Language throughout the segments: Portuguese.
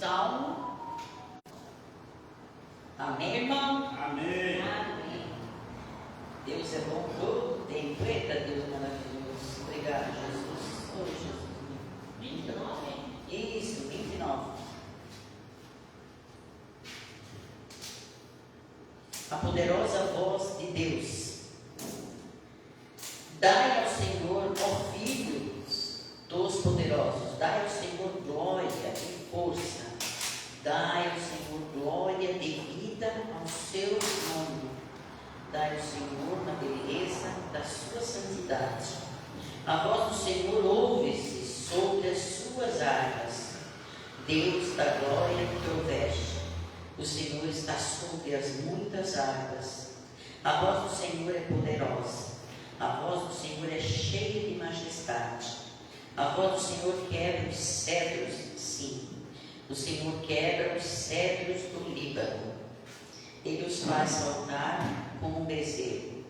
Salmo. Amém, irmão? Amém. Amém. Deus é bom todo tempo. Eita, Deus maravilhoso. Obrigado, Jesus. Oh, Jesus. 29? Isso, 29. A poderosa voz de Deus. Dai ao Senhor, ó filhos dos poderosos, dai ao Senhor glória e força, dai ao Senhor glória devida ao seu nome, dai ao Senhor na beleza da sua santidade. A voz do Senhor ouve-se sobre as suas harpas, Deus da glória proveste, o Senhor está sobre as muitas harpas, a voz do Senhor é poderosa. A voz do Senhor é cheia de majestade. A voz do Senhor quebra os cedros, sim. O Senhor quebra os cedros do Líbano. Ele os faz saltar como um bezerro.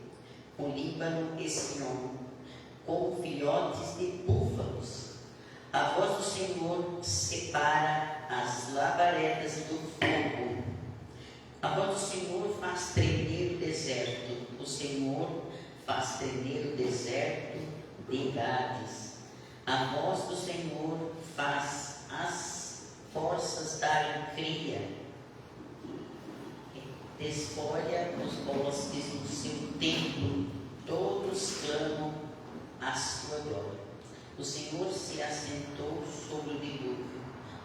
O Líbano e Sião, como filhotes de búfalos. A voz do Senhor separa as labaredas do fogo. A voz do Senhor faz tremer o deserto. O Senhor faz tremer o deserto de Gades. A voz do Senhor faz as forças darem cria. Desfolha os bosques no seu templo. Todos clamam a sua glória. O Senhor se assentou sobre o dilúvio.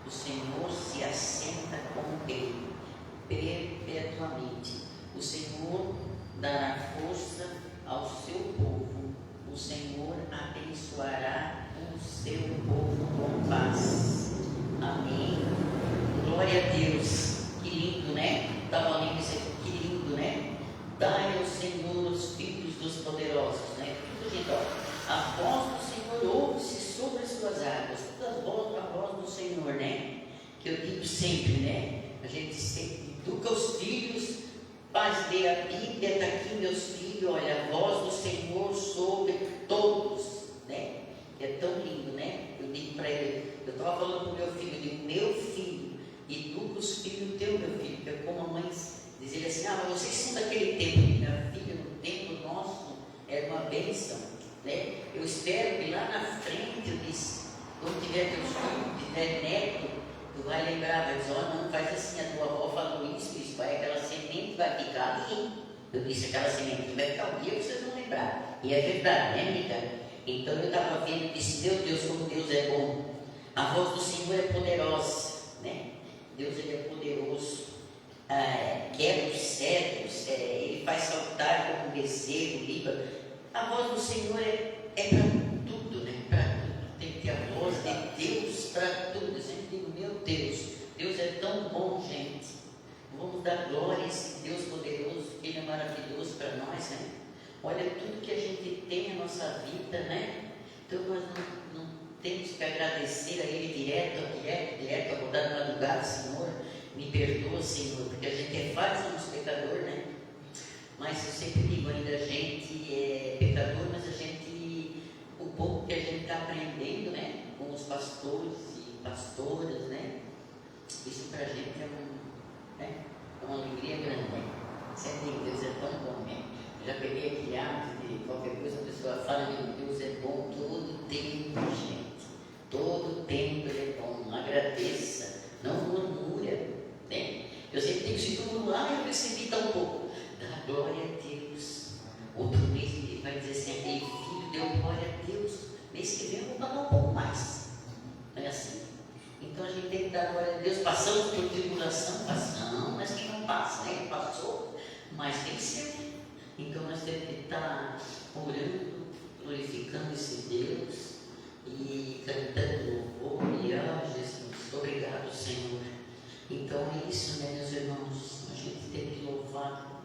O Senhor se assenta como rei, perpetuamente. O Senhor dará força ao seu povo, o Senhor abençoará o seu povo com paz. Amém. Glória a Deus. Que lindo, né? Estava lendo isso aqui, que lindo, né? Dai ao Senhor os filhos dos poderosos, né? Tudo, gente, ó. A voz do Senhor ouve-se sobre as suas águas. Toda a voz do Senhor, né? Que eu digo sempre, né? A gente sempre educa os filhos. Faz ler a Bíblia, está aqui meus filhos, olha, a voz do Senhor sobre todos, né? Que é tão lindo, né? Eu digo para ele, eu estava falando para o meu filho, eu digo, meu filho, educa os filhos teu, meu filho, porque como a mãe dizia assim, mas vocês são daquele tempo, minha filha, no tempo nosso, era uma bênção, né? Eu espero que lá na frente, eu disse, quando tiver teus filhos, tiver neto, tu vai lembrar, vai dizer, não faz assim, a tua avó falou isso, vai, aquela semente vai ficar ali. Eu disse, aquela semente vai ficar um dia que vocês vão lembrar. E é verdade, né, amiga? Então eu estava vendo e disse, meu Deus, como Deus é bom. A voz do Senhor é poderosa, né? Deus, ele é poderoso. Quebra os cedros, ele faz saltar como um bezerro, Líbano. A voz do Senhor é para tudo, né? Para tudo. Tem que ter a voz de Deus para tudo. Eu sempre digo, meu Deus, Deus é tão bom, gente. Vamos dar glória a esse Deus poderoso, que Ele é maravilhoso para nós, né? Olha tudo que a gente tem na nossa vida, né? Então nós não temos que agradecer a Ele direto, acordar na madrugada, Senhor, me perdoa, Senhor, porque a gente é falho, somos pecador, né? Mas eu sempre digo, ainda a gente é pecador, mas a gente, o pouco que a gente está aprendendo, né? Com os pastores e pastoras, né? Isso para a gente é uma alegria grande, né? Sempre Deus é tão bom, né? Já peguei aquele hábito de qualquer coisa, a pessoa fala, meu Deus é bom todo tempo, gente. Todo tempo Ele é bom. Agradeça, não murmura, né? Eu sempre digo, se tu murmurar, eu recebi tão pouco. Dá glória a Deus. Outro mês ele vai dizer assim, aquele filho deu glória a Deus. Mês que vem eu vou pagar um pouco mais. Não é assim? Então a gente tem que dar glória a Deus. Passamos por tribulação, passamos, mas quem não passa, né? Ele passou, mas venceu. Então nós temos que estar orando, glorificando esse Deus e cantando louvor e Jesus. Obrigado, Senhor. Então é isso, né, meus irmãos? A gente tem que louvar,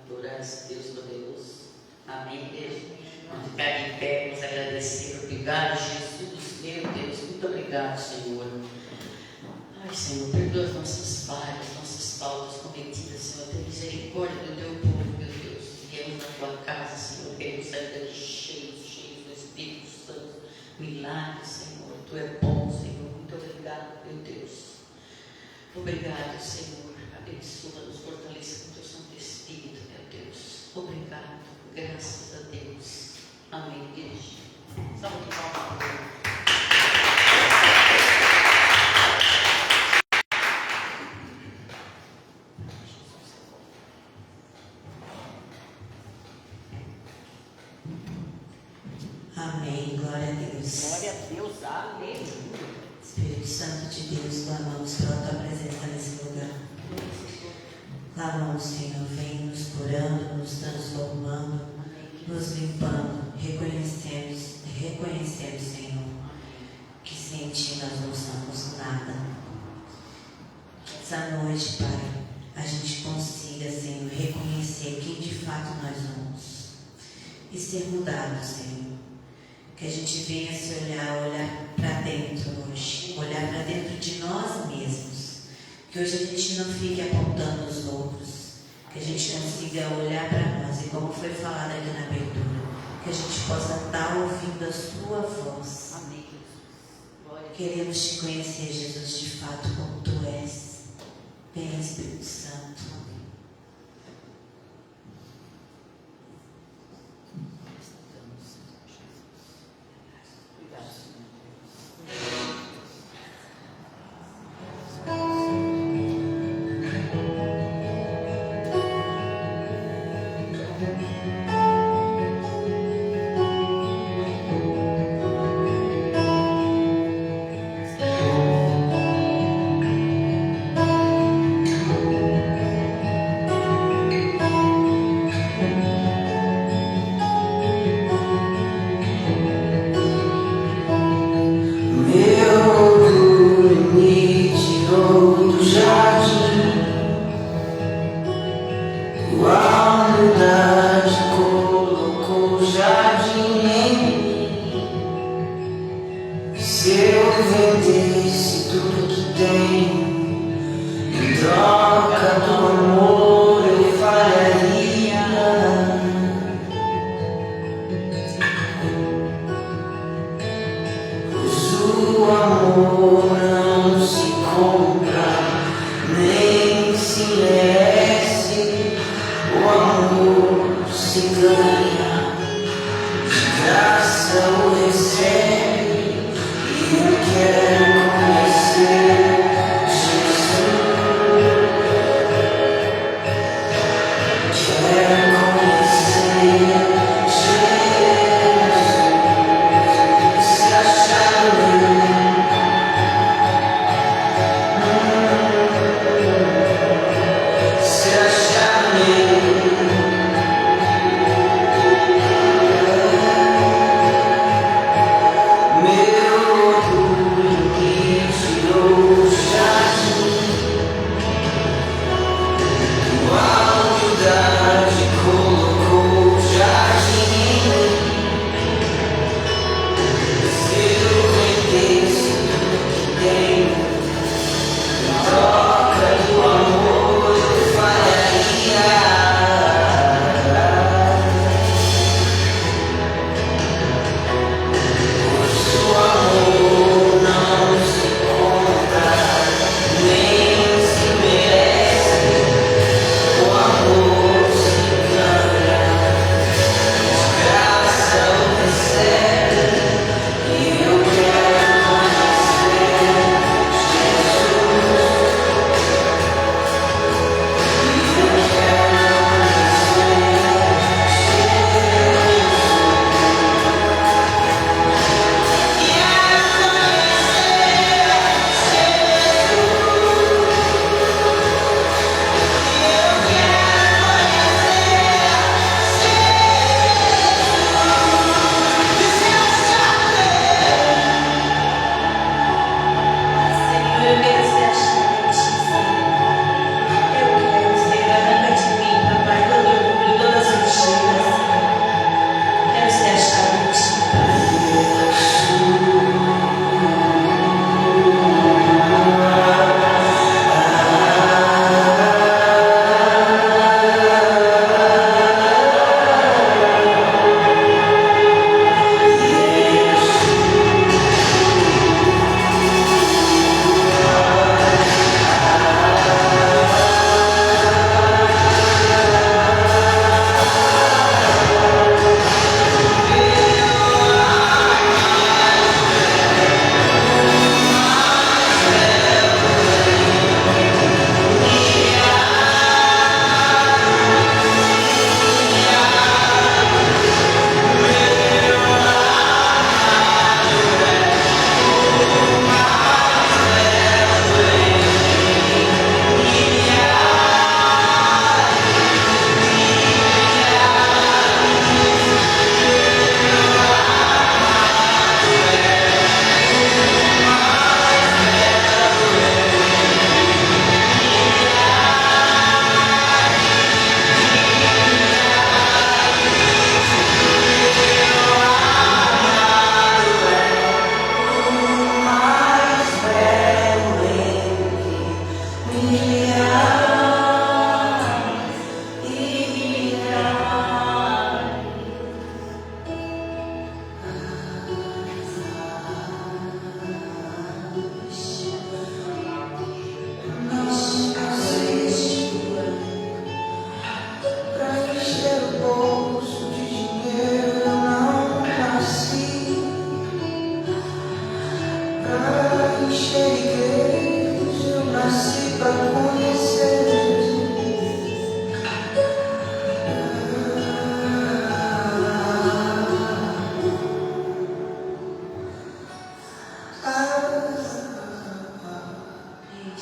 adorar esse Deus poderoso. Amém, igreja? Vamos ficar de pé, vamos agradecer. Obrigado, Jesus. Meu Deus, muito obrigado, Senhor. Ai, Senhor, perdoa as nossas falhas, nossas faltas cometidas, Senhor. Tem misericórdia do teu povo, meu Deus. Viemos na tua casa, Senhor. Queremos sair daqui cheios do Espírito Santo. Milagres, Senhor. Tu é bom, Senhor. Muito obrigado, meu Deus. Obrigado, Senhor. Abençoa-nos, fortaleça com teu Santo Espírito, meu Deus. Obrigado. Graças a Deus. Amém, igreja. Salve de palmas. Amém, glória a Deus. Glória a Deus, aleluia. Espírito Santo de Deus, clamamos pela tua presença nesse lugar. Clamamos, Senhor, vem nos curando, nos transformando, nos limpando, reconhecendo, Senhor, que sem ti nós não somos nada. Essa noite, Pai, a gente consiga, Senhor, reconhecer quem de fato nós somos e ser mudado, Senhor. Que a gente venha se olhar para dentro hoje, olhar para dentro de nós mesmos. Que hoje a gente não fique apontando os outros, que a gente consiga olhar para nós e, como foi falado aqui na abertura, que a gente possa estar ouvindo a sua voz. Amém. Queremos te conhecer, Jesus, de fato como tu és. Vem, Espírito Santo.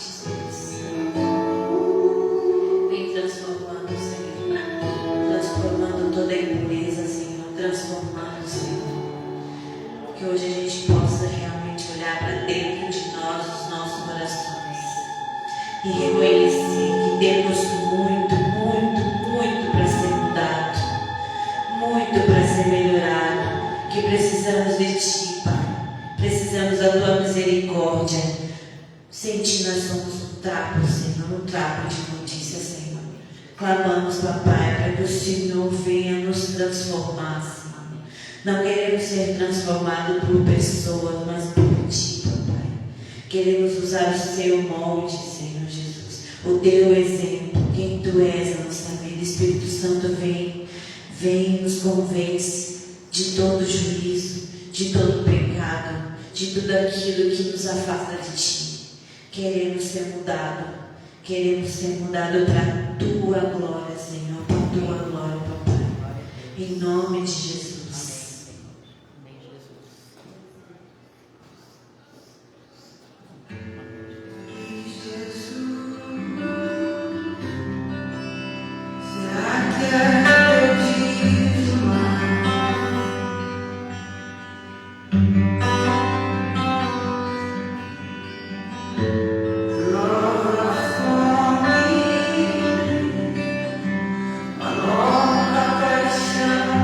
Jesus. Vem transformando, Senhor. Transformando toda a impureza, Senhor. Transformando, Senhor. Que hoje a gente possa realmente olhar para dentro de nós, os nossos corações. E reconhecer que temos muito, muito, muito para ser mudado. Muito para ser melhorado. Que precisamos de Ti, Pai. Precisamos da Tua misericórdia. Sem Ti nós somos um trapo, Senhor. Um trapo de imundícia, Senhor. Clamamos, Papai, para que o Senhor venha nos transformar, Senhor. Não queremos ser transformados por pessoas, mas por Ti, Papai. Queremos usar o Seu molde, Senhor Jesus. O Teu exemplo, quem Tu és na nossa vida. Espírito Santo, vem nos convence de todo juízo, de todo pecado, de tudo aquilo que nos afasta de Ti. Queremos ser mudados para a Tua glória, Senhor, para a Tua glória, Papai. Em nome de Jesus. Paixão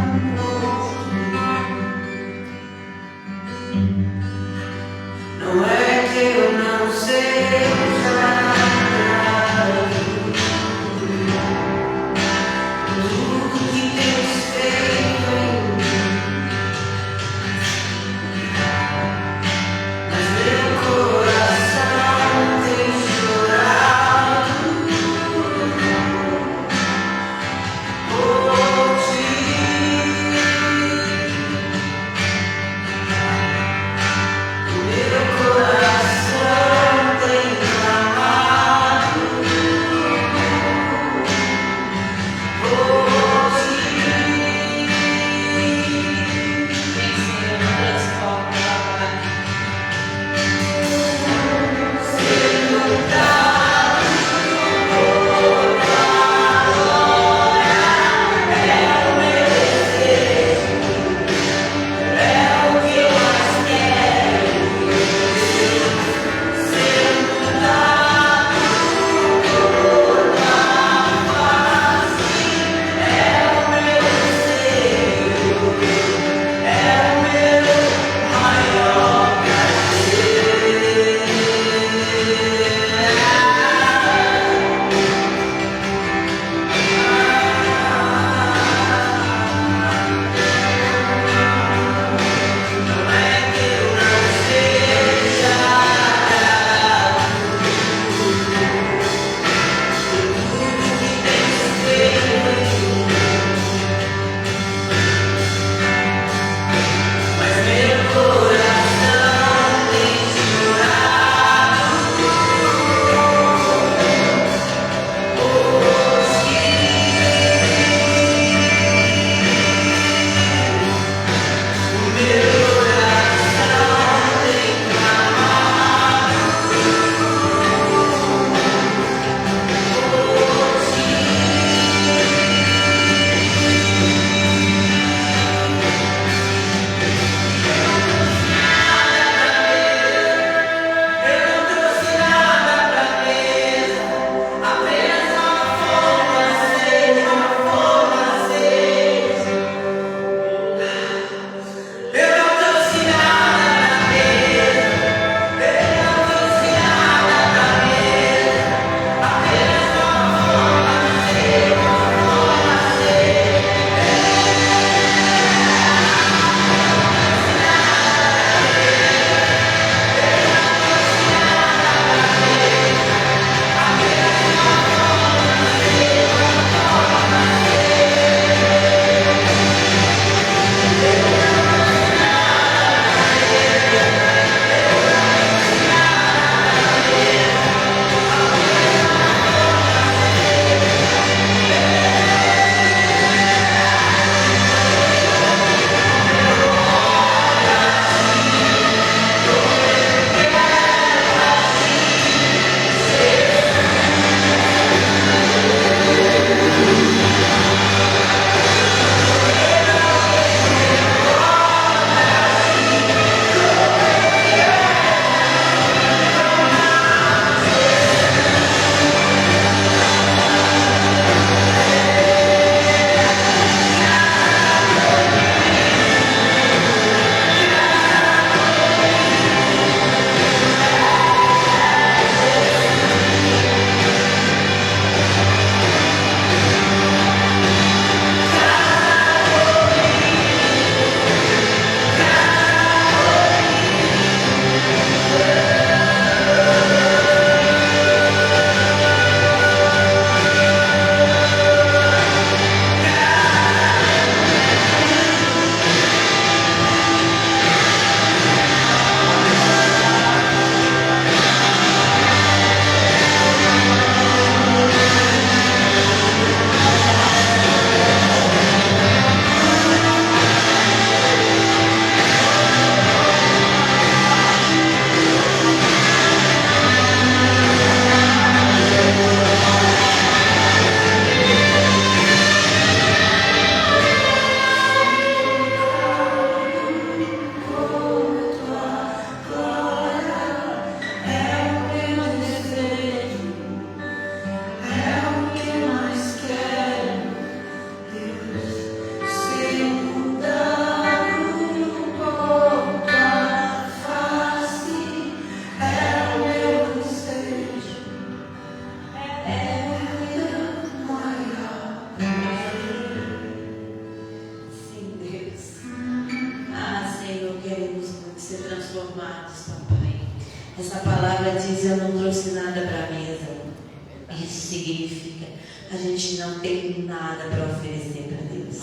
isso significa: a gente não tem nada para oferecer para Deus,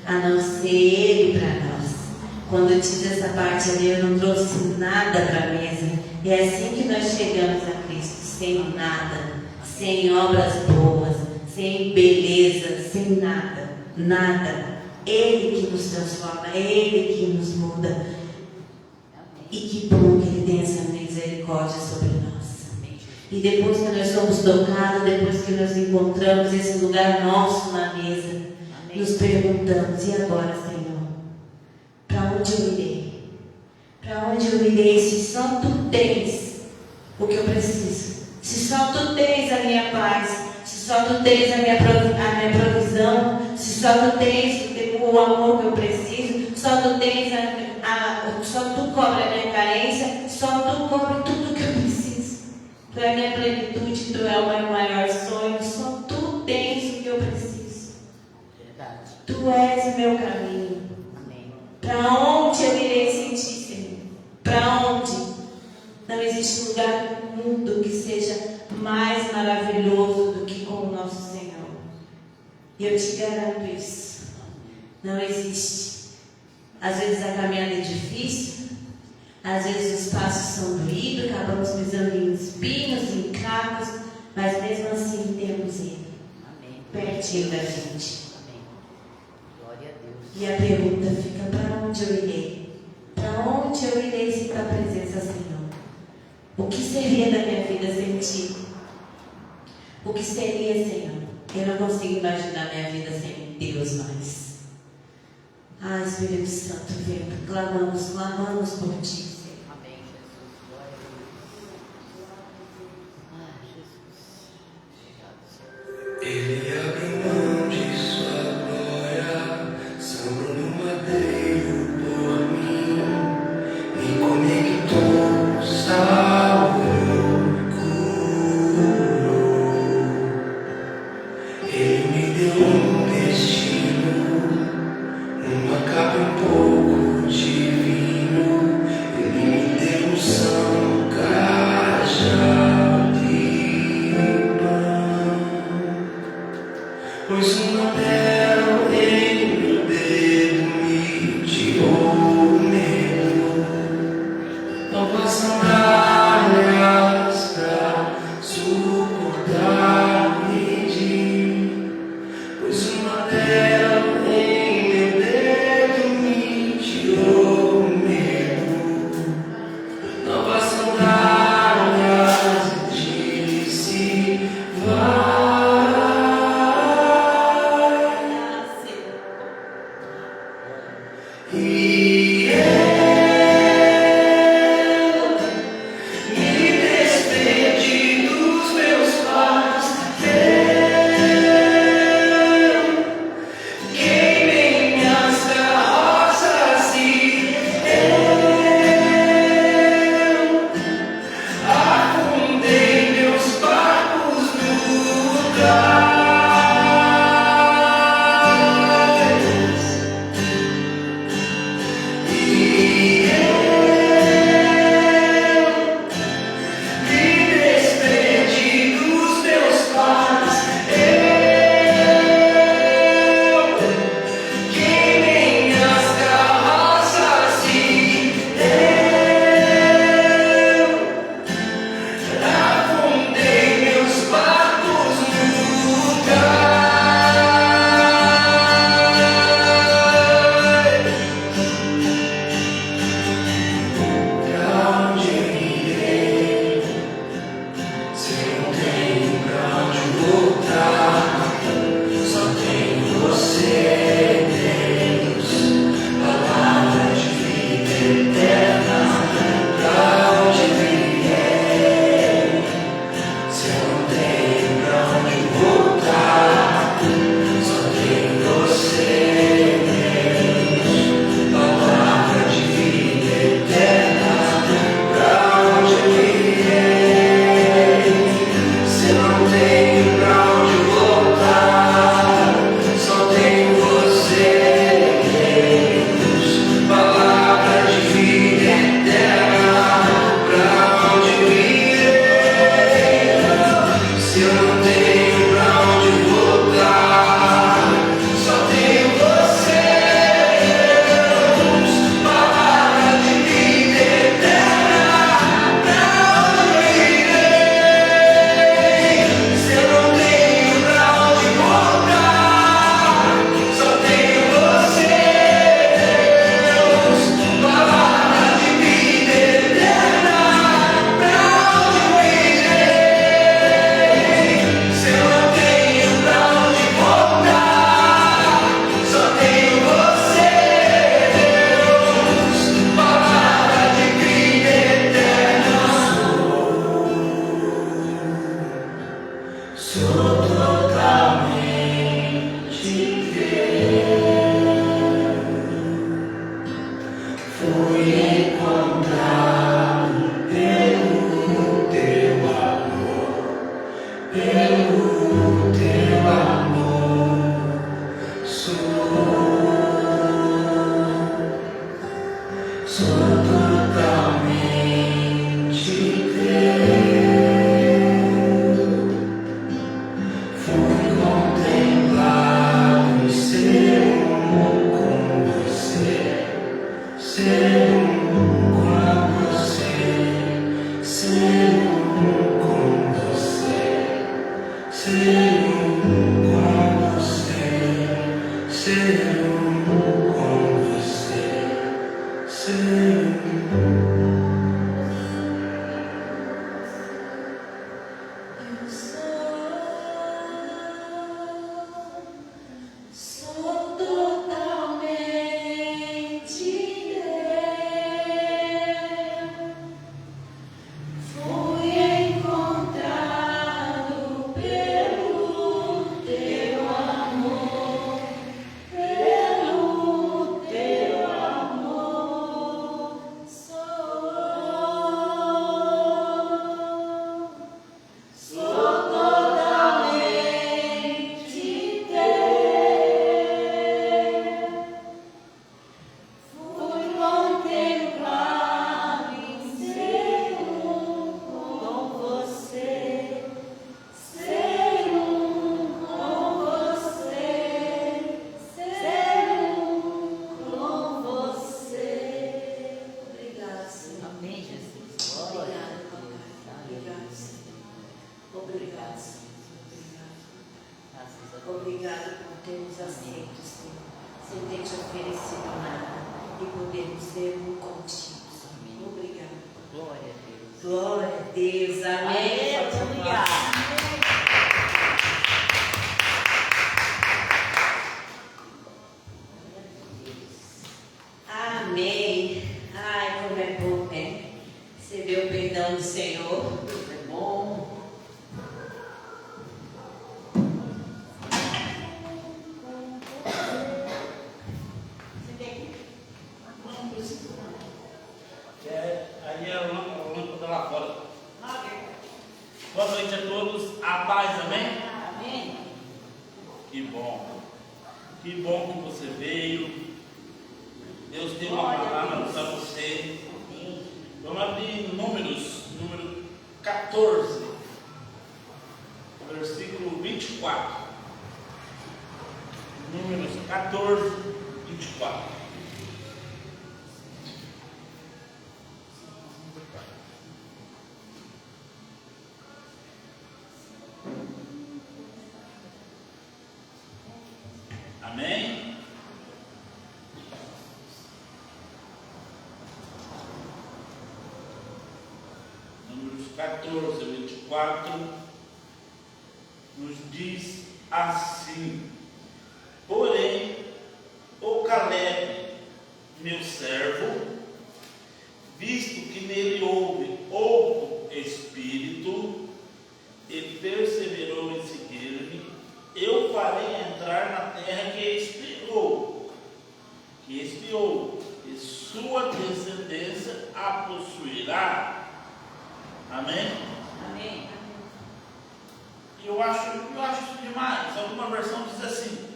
a não ser Ele para nós. Quando diz essa parte ali, eu não trouxe nada para a mesa. É assim que nós chegamos a Cristo, sem nada, sem obras boas, sem beleza, sem nada, nada. Ele que nos transforma, Ele que nos muda. E que bom que Ele tem essa misericórdia sobre nós. E depois que nós somos tocados, depois que nós encontramos esse lugar nosso na mesa, nos perguntamos: e agora, Senhor? Para onde eu irei? Para onde eu irei se só Tu tens o que eu preciso? Se só Tu tens a minha paz, se só Tu tens a minha provisão, se só Tu tens o amor que eu preciso, só Tu tens só Tu cobre a minha carência, só Tu cobre tudo que eu preciso. Tu é a minha plenitude, Tu é o meu maior sonho, só Tu tens o que eu preciso. Tu és o meu caminho. Para onde eu irei sentir, Senhor? Para onde? Não existe lugar no mundo que seja mais maravilhoso do que com o nosso Senhor. E eu te garanto isso. Não existe. Às vezes a caminhada é difícil, às vezes os passos são doídos, acabamos pisando em espinhos, em cravos, mas mesmo assim temos Ele pertinho da gente. E a pergunta fica: para onde eu irei? Para onde eu irei sem tua presença, Senhor? O que seria da minha vida sem Ti? O que seria, Senhor? Eu não consigo imaginar minha vida sem Deus mais. Ah, Espírito Santo, vem, clamamos por Ti, Senhor. Amém, Jesus. Glória a Deus. Ele abre mão de sua glória, sangrou no madeiro por mim, me conectou, salvou, curou. Ele me deu um destino, uma capa um pouco de vinho. Ele me deu unção, cajado e pão. Pois um anel em meu dedo me tirou o medo. Novas sandálias pra suportar o medir. Pois um anel em meu dedo me tirou o medo. Novas sandálias disse: vai. E eu me despedi dos meus Obrigado por termos aceito, Senhor, sem ter te oferecido nada e podermos ser um contigo, Senhor. Obrigado. Glória a Deus. Glória a Deus. Amém. Aleluia. Amém. Ai, como é bom, né? Receber o perdão do Senhor. É bom. Aí é a lâmpada lá fora. Boa noite a todos. A paz, amém? Amém. Que bom. Que bom que você veio. Deus tem uma palavra para você. Vamos abrir Números, número 14, versículo 24. Números 14, 24. Amém? Números 14, 24 nos diz assim: porém, o Caleb, meu servo, visto que nele houve outro espírito e perseverou em seguir-me, eu farei entrar na terra que espiou, e sua descendência a possuirá. Amém? Amém. E eu acho isso demais. Alguma versão diz assim: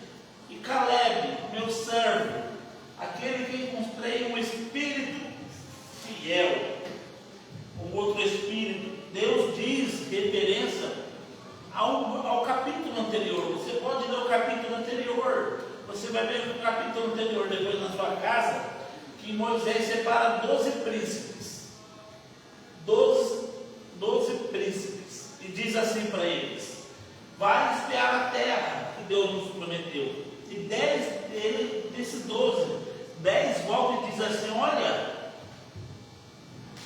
e Caleb, meu servo, aquele que encontrei um espírito fiel, um outro espírito. Deus diz referência ao capítulo anterior. Você pode ler o capítulo anterior. Você vai ver no capítulo anterior, depois na sua casa, que Moisés separa 12 príncipes. 12 príncipes. E diz assim para eles: vai espiar a terra que Deus nos prometeu. E 10 desses 12, 10 voltam e diz assim: olha,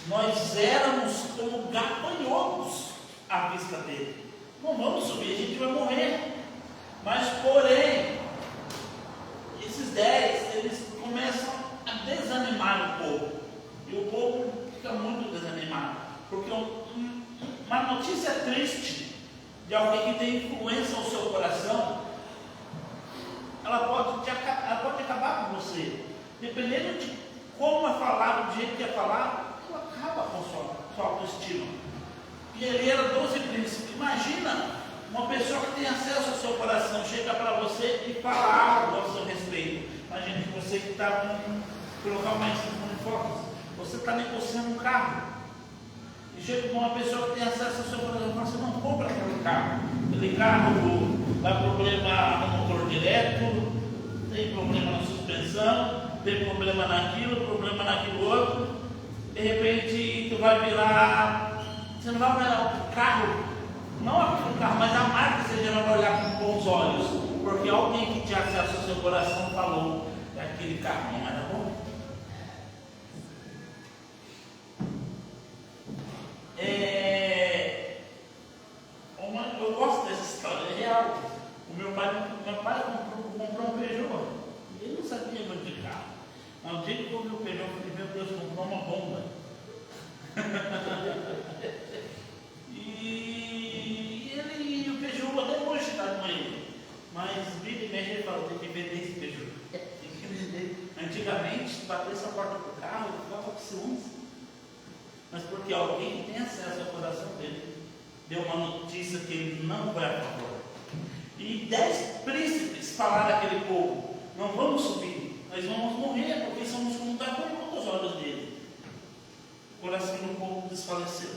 nós éramos como gafanhotos à vista dele. Não vamos subir, a gente vai morrer. Mas porém, esses 10, eles começam a desanimar o povo. E o povo fica muito desanimado. Porque uma notícia triste de alguém que tem influência no seu coração, ela pode acabar com você. Dependendo de como é falado, do jeito que é falado, ela acaba com a sua autoestima. E ele era 12 príncipes. Imagina uma pessoa que tem acesso ao seu coração, chega para você e fala algo ao seu respeito. Imagina que você que está colocar uma foco, você está negociando um carro. E chega com uma pessoa que tem acesso ao seu coração e fala, você não compra aquele carro. Aquele carro dá problema no motor direto, tem problema na suspensão, tem problema naquilo, problema naquilo outro. De repente tu vai virar, você não vai olhar o carro, não aquele carro, mas a marca você já não vai olhar com bons olhos, porque alguém que tinha acesso ao seu coração falou que aquele carro não era bom. Eu gosto dessa história, é real. O meu pai comprou um Peugeot e ele não sabia muito de carro. Mas o dia que eu vi o Peugeot, eu falei, meu Deus, comprou uma bomba. e o Peugeot até hoje está com ele. Mas vira e mexe, ele falou, tem que vender esse Peugeot. Tem que vender. Antigamente, se batesse a porta do carro, ele ficava com ciúmes. Mas porque alguém tem acesso ao coração dele, deu uma notícia que ele não vai a favor. E 10 príncipes falaram àquele povo, não vamos subir, nós vamos morrer, porque somos como tamanho os olhos dele. O coração do povo desfaleceu.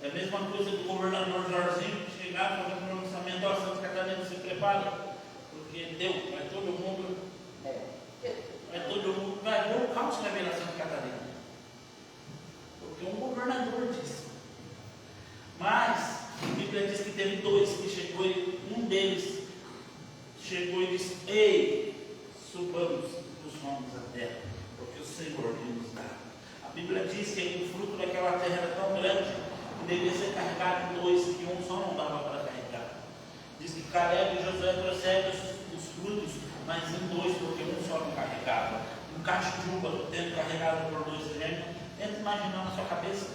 É a mesma coisa do governador Jorginho chegar e fazer um pronunciamento, ó, Santa Catarina, se prepara, porque deu, vai todo mundo vai ver o caos que vai ver na Santa Catarina. Porque um governador disse. Mas a Bíblia diz que teve 2 que chegou e um deles chegou e disse, ei, subamos os nomes da terra, porque o Senhor nos dá. A Bíblia diz que o fruto daquela terra era tão grande que devia ser carregado em 2, que um só não dava para carregar. Diz que Caleb e Josué trouxeram os frutos, mas em 2, porque um só não carregava. Um cacho de uva sendo carregado por 2 gêmeos. Tenta imaginar na sua cabeça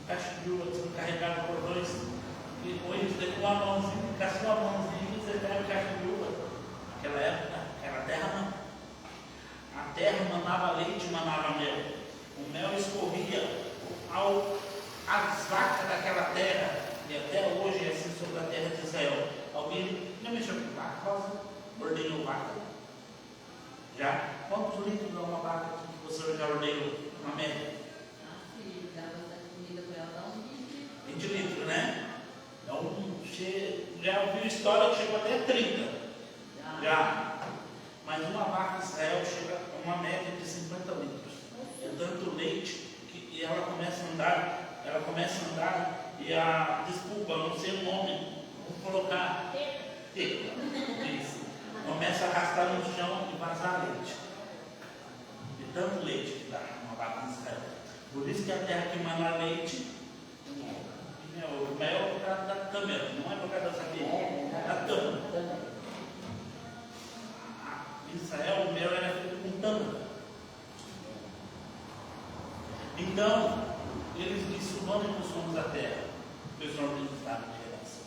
um cacho de uva sendo carregado por 2. E depois você com a mãozinha, com a sua mãozinha, você pega o cacho de uva. Naquela época, aquela terra não. A terra manava leite e manava mel. O mel escorria as vacas daquela terra. E até hoje é assim sobre a terra de Israel. Alguém já mexeu com vaca, Rosa? Ordenou vaca? Já? Quantos litros dá uma vaca que você já ordenou? Uma média? Se dá bastante comida para ela, dá uns 20 litros, né? Então, já ouviu história que chegou até 30. Já. Mas uma vaca em Israel chega a uma média de 50 litros. É tanto leite que ela começa a andar, e desculpa, não sei o nome, vou colocar teca. Isso. Começa a arrastar no chão e vazar leite. De tanto leite que dá uma vaca em Israel. Por isso que a terra que mana leite, o mel é por causa da câmera, não é por causa da sabedoria, é da câmera. Em Israel o mel era feito com tâmara. Então, eles disseram, vamos os somos da terra, que o Senhor nos dá de herança.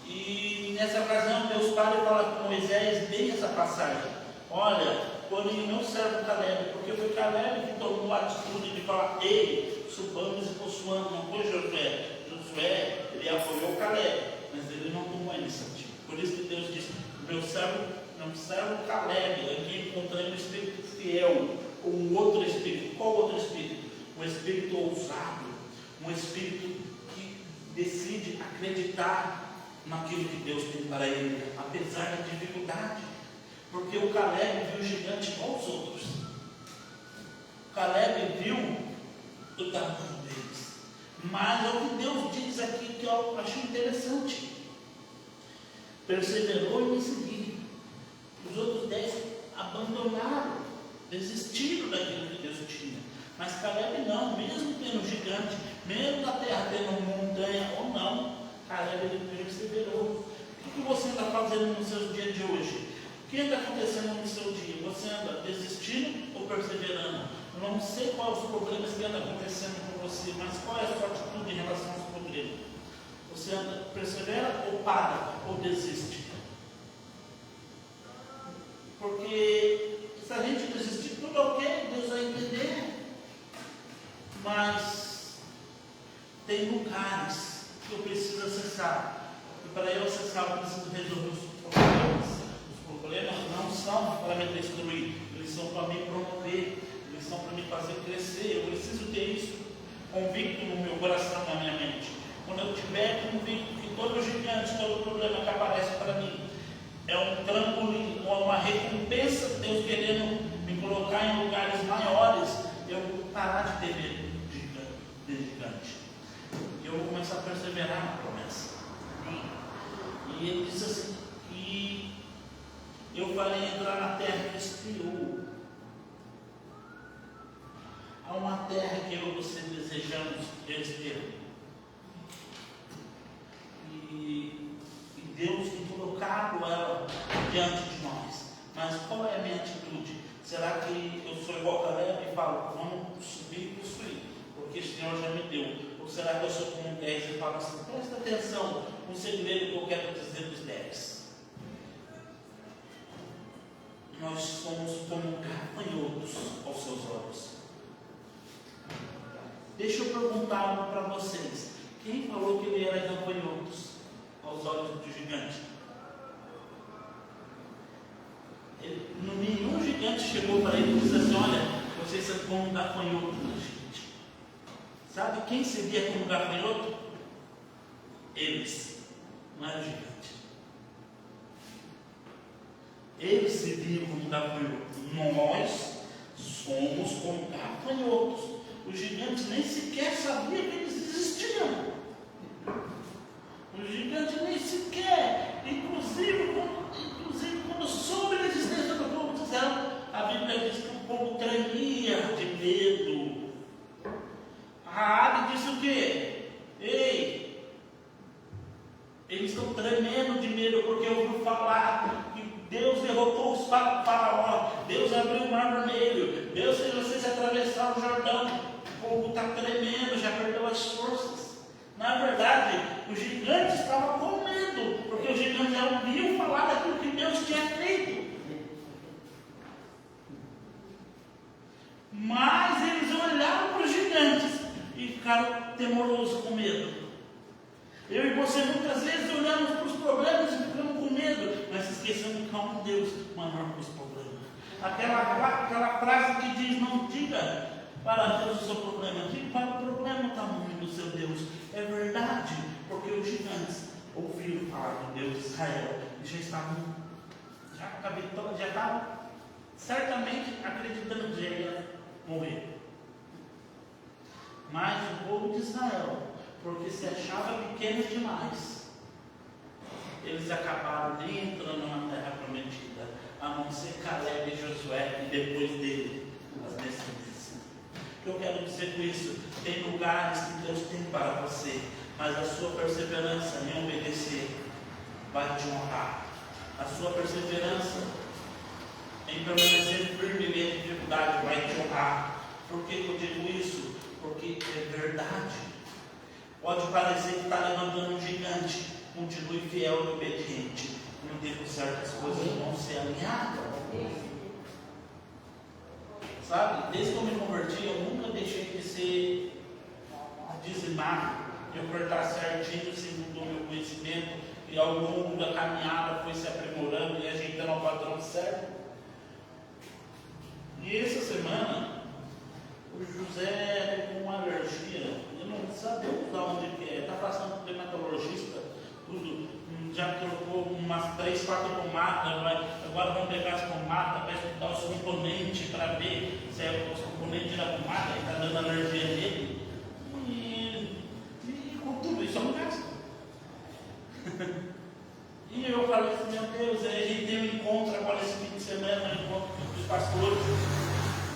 E nessa ocasião, Deus Pai fala com Moisés, bem essa passagem. Olha, porém não serve Caleb, porque foi Caleb que tomou a atitude de falar, ei, subamos e possuamos, não foi Josué. Josué, ele apoiou Caleb, mas ele não tomou a iniciativa. Por isso que Deus disse, meu servo Caleb, aqui encontrei um espírito fiel, ou um outro espírito. Qual outro espírito? Um espírito ousado, um espírito que decide acreditar naquilo que Deus tem para ele, apesar da dificuldade. Porque o Caleb viu o gigante igual aos outros. O Caleb viu o tamanho deles. Mas é o que Deus diz aqui que eu achei interessante. Perseverou em me seguir. Os outros 10 abandonaram, desistiram daquilo que Deus tinha. Mas Caleb não, mesmo tendo gigante, mesmo na terra tendo montanha ou não, Caleb ele perseverou. O que você anda fazendo nos seus dias de hoje? O que anda acontecendo no seu dia? Você anda desistindo ou perseverando? Eu não sei quais os problemas que andam acontecendo com você, mas qual é a sua atitude em relação aos problemas? Você anda persevera ou para, ou desiste. Porque se a gente desistir, tudo ok, Deus vai entender. Mas tem lugares que eu preciso acessar. E para eu acessar, eu preciso resolver os problemas. Os problemas não são para me destruir, eles são para me promover, eles são para me fazer crescer. Eu preciso ter isso convicto no meu coração, na minha mente. Quando eu tiver convicto que todo gigante, todo problema que aparece para mim é um trampolim, ou uma recompensa de Deus querendo me colocar em lugares maiores, eu vou parar de ter medo de gigante. Eu vou começar a perseverar na promessa. E ele disse assim, que eu farei entrar na terra que esfriou. Há uma terra que eu e você desejamos ter. E Deus tem colocado ela diante de nós. Mas qual é a minha atitude? Será que eu sou igual Caleb e falo, vamos subir e construir, porque o Senhor já me deu? Ou será que eu sou como 10 e falo assim, presta atenção no segredo que eu quero dizer dos 10. Nós somos como gafanhotos aos seus olhos. Deixa eu perguntar algo para vocês. Quem falou que ele era gafanhotos aos olhos do gigante? Nenhum gigante chegou para ele e disse assim, olha, vocês são como gafanhotos, gente. Sabe quem se via como gafanhoto? Eles, não era o gigante. Eles se viam como gafanhotos. Nós somos como gafanhotos. Os gigantes nem sequer sabiam que eles existiam. Os gigantes nem sequer, inclusive quando soube da existência do povo de Israel, a Bíblia diz que o povo tremia de medo. Raabe disse o quê? Ei, eles estão tremendo de medo porque ouviu falar que Deus derrotou os faraó, Deus abriu o mar vermelho, Deus fez vocês atravessar o Jordão. O povo está tremendo, já perdeu as forças. Na verdade, os gigantes estavam com medo, porque os gigantes já ouviam falar daquilo que Deus tinha feito. Mas eles olharam para os gigantes e ficaram temorosos, com medo. Eu e você muitas vezes olhamos para os problemas e ficamos com medo, mas esquecemos que há um Deus maior que os problemas. Aquela frase que diz, não diga para Deus o seu problema, diga para o problema o tamanho do seu Deus. É verdade, porque os gigantes ouviram falar de Deus de Israel e já estavam certamente acreditando que ele ia morrer. Mas o povo de Israel, porque se achava pequeno demais, eles acabaram nem entrando na terra prometida, a não ser Caleb e Josué e depois dele as descendências. O que eu quero dizer com isso? Tem lugares que Deus tem para você, mas a sua perseverança em obedecer vai te honrar. A sua perseverança em permanecer firme em meio à dificuldade vai te honrar. Por que eu digo isso? Porque é verdade. Pode parecer que está levantando um gigante, continue fiel e obediente. No tempo certas coisas vão ser alinhadas. Sabe, desde que eu me converti, eu nunca deixei de ser dizimado, de ofertar certinho segundo o meu conhecimento, e ao longo da caminhada foi se aprimorando e ajeitando ao padrão certo. E essa semana, o José com uma alergia, eu não sabemos de onde que é, está passando por dermatologista, tudo, já trocou umas 3, 4 pomadas, agora vamos pegar as pomadas para estudar os componentes para ver se é os componentes da pomada que está dando alergia nele. E com tudo isso eu não gasto. E eu falei assim, meu Deus, a gente tem um encontro agora esse fim de semana, um encontro dos pastores.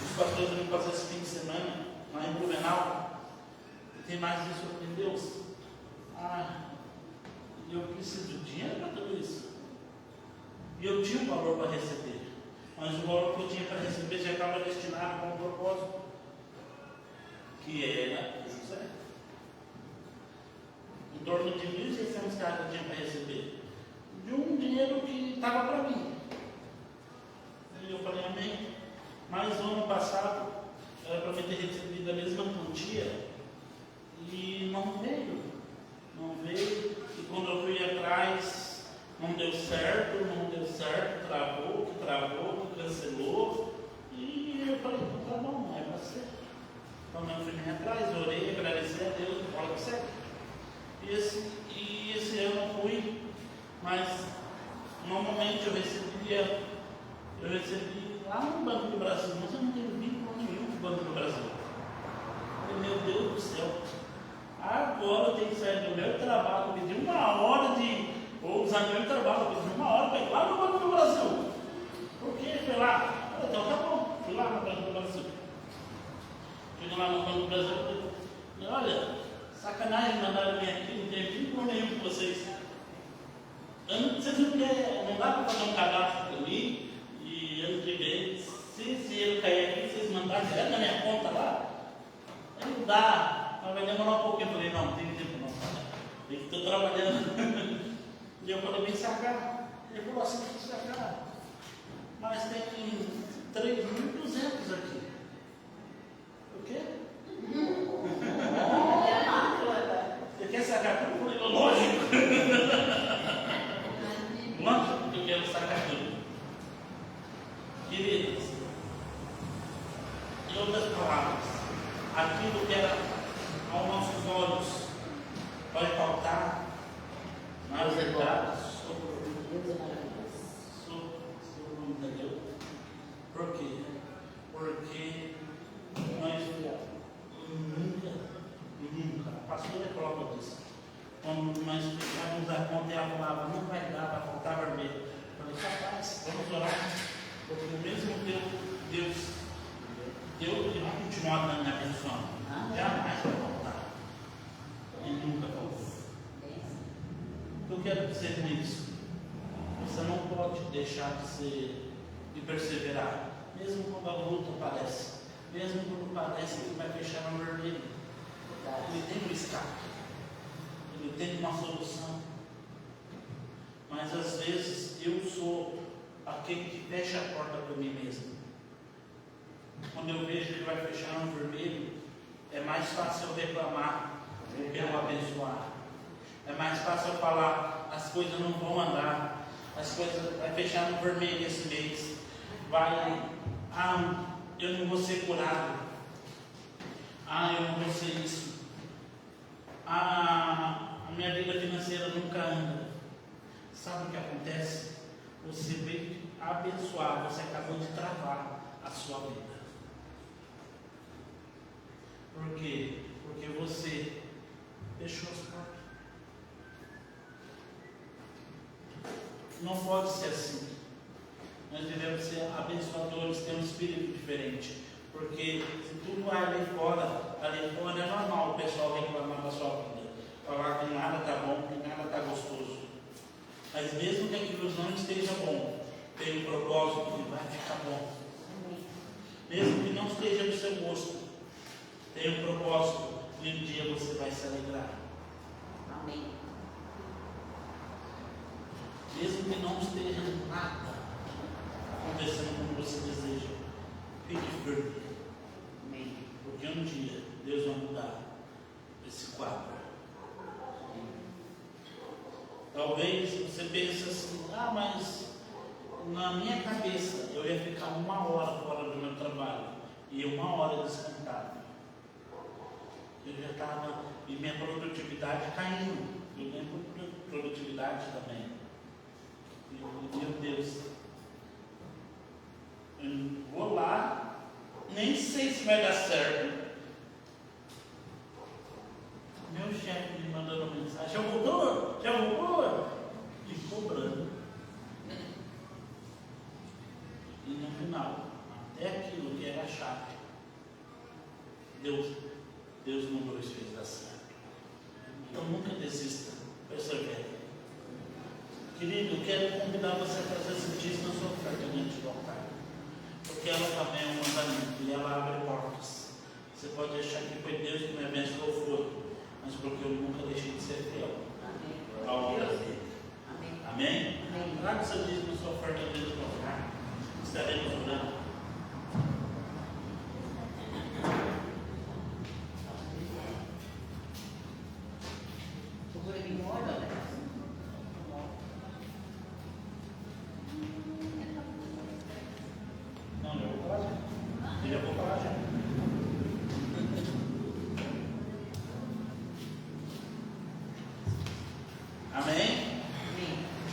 Os pastores vão fazer esse fim de semana, lá em Blumenau. E tem mais isso aqui, Deus. Eu preciso de dinheiro para tudo isso. E eu tinha um valor para receber, mas o valor que eu tinha para receber já estava destinado para um propósito, que era José. Em torno de R$ 1.600 necessidade eu tinha para receber? De um dinheiro que estava para mim. E eu falei, amém. Mas no ano passado, era para mim ter recebido a mesma quantia e não veio. Não veio. E quando eu fui atrás, não deu certo, travou, cancelou. E eu falei, tá bom, não é para ser. Então eu fui atrás, orei, agradeci a Deus, bola que segue. E esse ano eu fui, mas normalmente eu recebi lá no Banco do Brasil, mas eu não tenho vínculo nenhum com o Banco do Brasil. Eu falei, meu Deus do céu, agora eu tenho que sair do meu trabalho, pedir uma hora ou usar meu trabalho, pedir uma hora para ir lá no Banco do Brasil. Porque foi lá, então tá bom, fui lá no Banco do Brasil. Cheguei lá no Banco do Brasil e olha, sacanagem mandaram vir aqui, não tem vínculo nenhum com vocês. Vocês não querem, não dá para fazer um cadastro para mim e ano que vem, se ele cair aqui, vocês mandarem direto na minha conta lá, aí não dá, mas vai demorar um pouquinho. Eu falei, não tem tempo não, eu estou trabalhando. E eu falei, vem sacar. Ele falou assim, vem sacar. Mas tem 3.200 aqui. O quê? Você quer sacar tudo? Eu falei, lógico. Lógico que eu quero sacar tudo. Queridos, em outras palavras, aquilo que era aos nossos olhos vai faltar, mas verdade sobre o entendeu? Por quê? Porque nós nunca, a pastora é prova disso. Quando nós fechávamos a conta e ela falava, não vai dar, vai faltar vermelho. Eu falei, rapaz, vamos orar, porque o mesmo Deus ele vai continuar dando a benção. Jamais vai faltar. E nunca faltou. O que eu quero dizer com isso? Você não pode deixar de perseverar, mesmo quando a luta aparece, mesmo quando parece que vai fechar no vermelho. Ele tem um escape, ele tem uma solução. Mas às vezes eu sou aquele que fecha a porta para mim mesmo. Quando eu vejo que vai fechar no vermelho, é mais fácil eu reclamar do que eu abençoar. É mais fácil eu falar, as coisas não vão andar, as coisas vai fechar no vermelho esse mês, eu não vou ser curado, eu não vou ser isso, a minha vida financeira nunca anda. Sabe o que acontece? Você veio abençoar, você acabou de travar a sua vida. Por quê? Porque você fechou as portas. Não pode ser assim. Nós devemos ser abençoadores, ter um espírito diferente. Porque se tudo vai ali fora é normal o pessoal reclamar da sua vida. Falar que nada está bom, que nada está gostoso. Mas mesmo que aquilo não esteja bom, tem um propósito que vai ficar bom. Mesmo que não esteja no seu gosto, tem um propósito e um dia você vai se alegrar. Amém. Mesmo que não esteja nada acontecendo como você deseja, fique firme. Amém. Porque um dia Deus vai mudar esse quadro. Talvez você pense assim, mas na minha cabeça eu ia ficar 1 hora fora do meu trabalho e 1 hora descontado. Eu já estava, e minha produtividade caindo, e minha produtividade também. E eu falei, meu Deus, eu vou lá, nem sei se vai dar certo. Meu chefe me mandando mensagem, já voltou? E cobrando. E no final, até aquilo que era chato, Deus mudou e fez dar certo. Então nunca desista, persevere. Querido, eu quero convidar você a fazer esse dízimo na sua oferta diante do altar. Porque ela também é um mandamento e ela abre portas. Você pode achar que foi Deus que me abençoou, foi, mas porque eu nunca deixei de ser fiel ao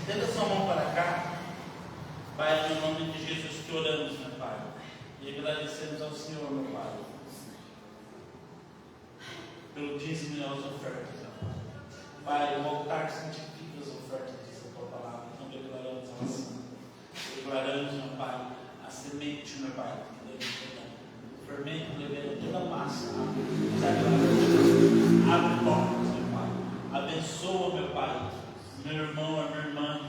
Estenda sua mão para cá. Pai, no nome de Jesus que oramos, meu Pai. E agradecemos ao Senhor, meu Pai, pelo dízimo e as ofertas, meu Pai. Pai, o altar santifica as ofertas, diz a tua palavra. Então declaramos a oração. Declaramos, meu Pai, a semente, meu Pai, que deve chegar. O fermento levando toda a massa. Abre portas, meu Pai. Abençoa, meu Pai, meu irmão, a minha irmã.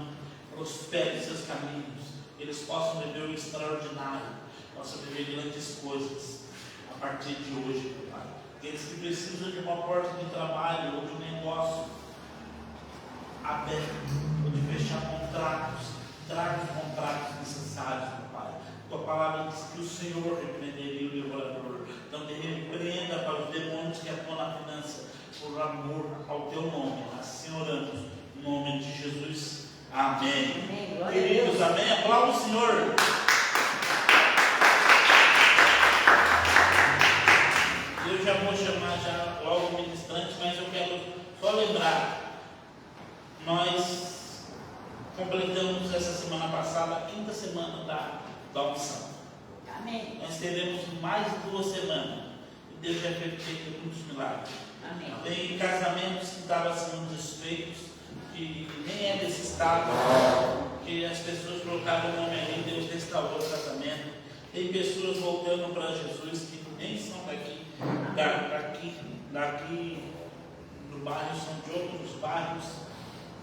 Prospere seus caminhos. Eles possam viver o extraordinário. Possam viver grandes coisas a partir de hoje, meu Pai. Aqueles que precisam de uma porta de trabalho ou de um negócio aberto, ou de fechar contratos, traga os contratos necessários, meu Pai. Tua palavra diz que o Senhor repreenderia o devorador. Então repreenda para os demônios que atuam na finança, por amor ao teu nome. Assim oramos, em nome de Jesus. Amém. Amém. Queridos, amém. Aplauda o Senhor. Eu já vou chamar já logo o ministrante, mas eu quero só lembrar. Nós completamos essa semana passada a 5ª semana da unção. Amém. Nós teremos mais 2 semanas. E Deus já fez muitos milagres. Amém. Tem casamentos que estavam sendo desfeitos, que nem é desse estado, que as pessoas colocaram o nome ali, Deus restaurou o casamento. Tem pessoas voltando para Jesus que nem são daqui do bairro, são de outros bairros,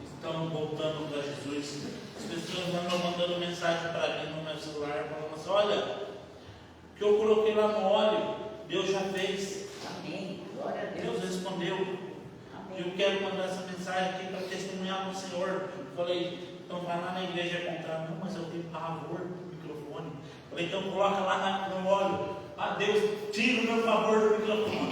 estão voltando para Jesus. As pessoas andam mandando mensagem para mim no meu celular, falando assim: olha, o que eu coloquei lá no óleo, Deus já fez. Amém. Glória a Deus. Deus respondeu. Eu quero mandar essa mensagem aqui para testemunhar para o Senhor. Falei, então vai lá na igreja comprar. Não, mas eu tenho pavor do microfone. Falei, então coloca lá no óleo. Ah, Deus, tira o meu favor do microfone.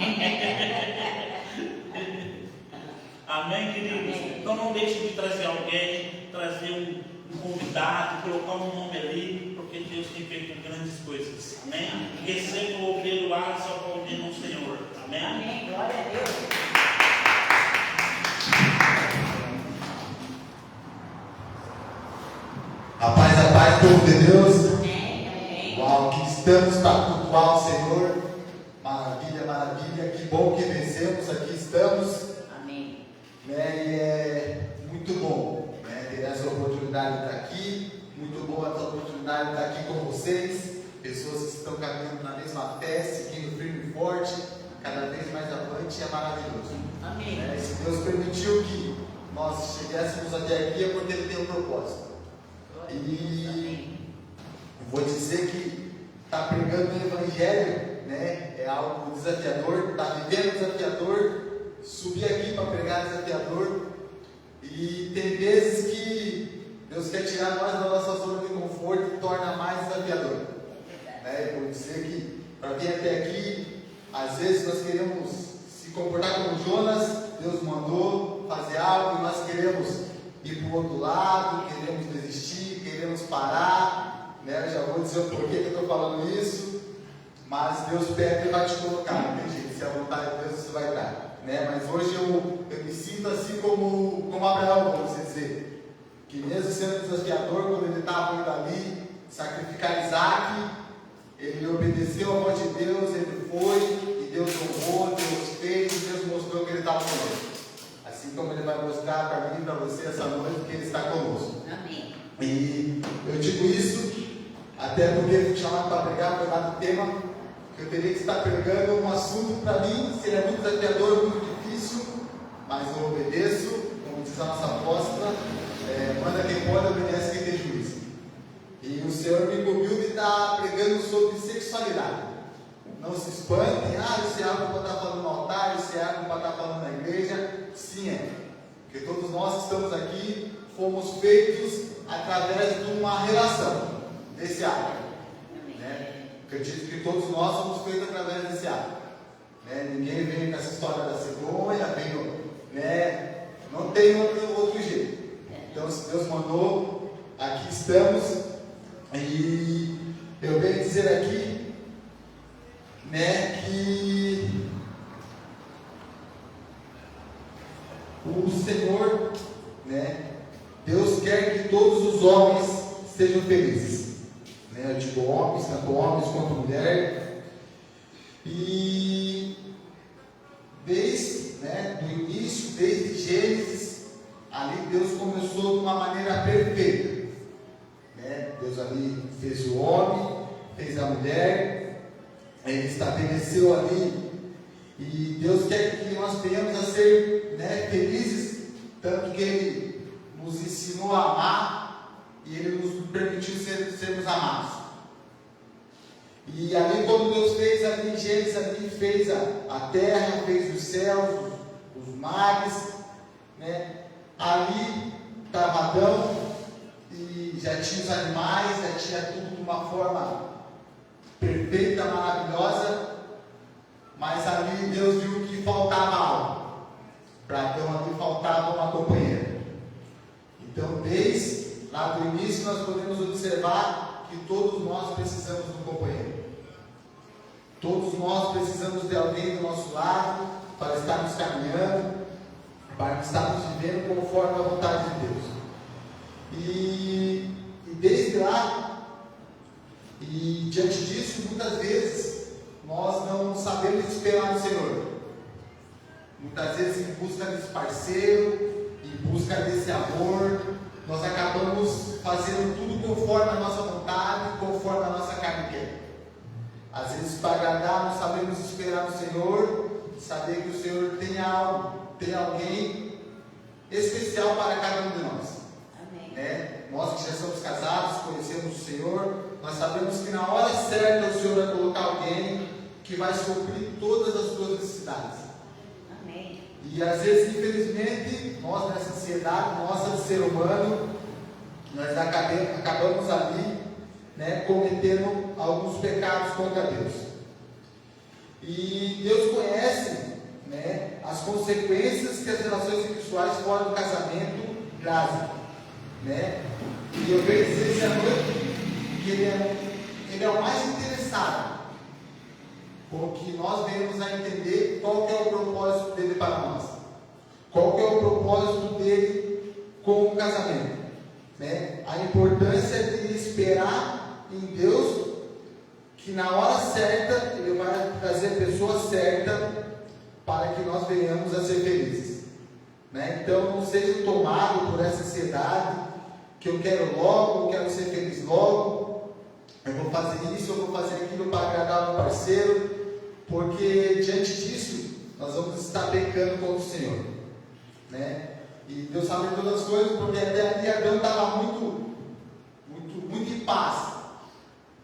Amém, queridos? Amém. Então não deixe de trazer alguém, trazer um convidado, colocar um nome ali, porque Deus tem feito grandes coisas. Amém? Receba o obreiro lá só para ouvir no Senhor. Amém? Amém. Glória a Deus. A paz, povo de Deus. Amém. Amém. Uau, que estamos para cultuar o Senhor. Maravilha, maravilha. Que bom que vencemos, aqui estamos. Amém. Né? E é muito bom, né, ter essa oportunidade de estar aqui. Muito bom essa oportunidade de estar aqui com vocês. Pessoas que estão caminhando na mesma fé, seguindo firme e forte, cada vez mais avante. É maravilhoso. Amém. Né? Se Deus permitiu que nós chegássemos até aqui, é porque Ele tem um propósito. E vou dizer que está pregando o Evangelho, né, é algo desafiador, está vivendo desafiador, subir aqui para pregar desafiador, e tem vezes que Deus quer tirar nós da nossa zona de conforto e torna mais desafiador. Né? Vou dizer que para vir até aqui, às vezes nós queremos se comportar como Jonas, Deus mandou fazer algo e nós queremos ir para o outro lado, queremos desistir, queremos parar, né? Já vou dizer o porquê que eu estou falando isso, mas Deus pede e vai te colocar, não tem jeito, se a vontade de Deus você vai dar, né? Mas hoje eu me sinto assim como Abraão, vamos dizer, que mesmo sendo desafiador, quando ele estava indo ali sacrificar Isaac, ele obedeceu a voz de Deus, ele foi, e Deus honrou, Deus fez, e Deus mostrou que ele estava conosco. Assim como Ele vai mostrar para mim e para você essa noite que Ele está conosco. Amém. E eu digo isso até porque fui chamado para pregar por lado do tema que eu teria que estar pregando um assunto para mim, seria muito desafiador, muito difícil, mas eu obedeço, como diz a nossa apóstola, manda quem pode, obedece quem tem juízo. E o Senhor me incumbiu de estar pregando sobre sexualidade. Não se espantem, isso é algo para estar falando no altar, isso é algo para estar falando na igreja. Sim, é. Porque todos nós que estamos aqui fomos feitos através de uma relação desse ato. Né? Acredito que todos nós somos feitos através desse ato. Né? Ninguém vem com essa história da cegonha, né? Não tem outro jeito. Então, se Deus mandou, aqui estamos. E eu venho dizer aqui, né, que o Senhor, né, Deus quer que que todos os homens sejam felizes. Né? Eu digo homens, tanto homens quanto mulher. E desde, né, do início, desde Gênesis, ali Deus começou de uma maneira perfeita. Né? Deus ali fez o homem, fez a mulher, Ele estabeleceu ali. E Deus quer que nós venhamos a ser, né, felizes, tanto que Ele nos ensinou a amar e Ele nos permitiu sermos amados. E ali quando Deus fez ali em Gênesis, ali fez a terra, fez os céus, os mares, né? Ali estava Adão e já tinha os animais, já tinha tudo de uma forma perfeita, maravilhosa. Mas ali Deus viu que faltava algo. Para Adão ali faltava uma companheira. Então, desde lá do início, nós podemos observar que todos nós precisamos de um companheiro. Todos nós precisamos de alguém do nosso lado para estarmos caminhando, para estarmos vivendo conforme a vontade de Deus. E desde lá, e diante disso, muitas vezes, nós não sabemos esperar no Senhor. Muitas vezes, em busca desse parceiro, em busca desse amor, nós acabamos fazendo tudo conforme a nossa vontade, conforme a nossa carne quer. Às vezes, para agradar, nós sabemos esperar no Senhor, saber que o Senhor tem algo, tem alguém especial para cada um de nós. Amém. Né? Nós que já somos casados, conhecemos o Senhor, nós sabemos que na hora certa o Senhor vai colocar alguém que vai suprir todas as suas necessidades. Amém. E às vezes, infelizmente, nós nessa sociedade nossa de ser humano, nós acabamos ali, né, cometendo alguns pecados contra Deus. E Deus conhece, né, as consequências que as relações sexuais fora do casamento trazem. Né? E eu vejo dizer essa noite que ele é o mais interessado com que nós venhamos a entender qual que é o propósito dele para nós, qual que é o propósito dele com o casamento, né? A importância de esperar em Deus, que na hora certa Ele vai trazer a pessoa certa para que nós venhamos a ser felizes, né? Então não seja tomado por essa ansiedade que eu quero logo, eu quero ser feliz logo, eu vou fazer isso, eu vou fazer aquilo para agradar o meu parceiro, porque diante disso nós vamos estar pecando contra o Senhor, né? E Deus sabe todas as coisas, porque até ali Adão estava muito em paz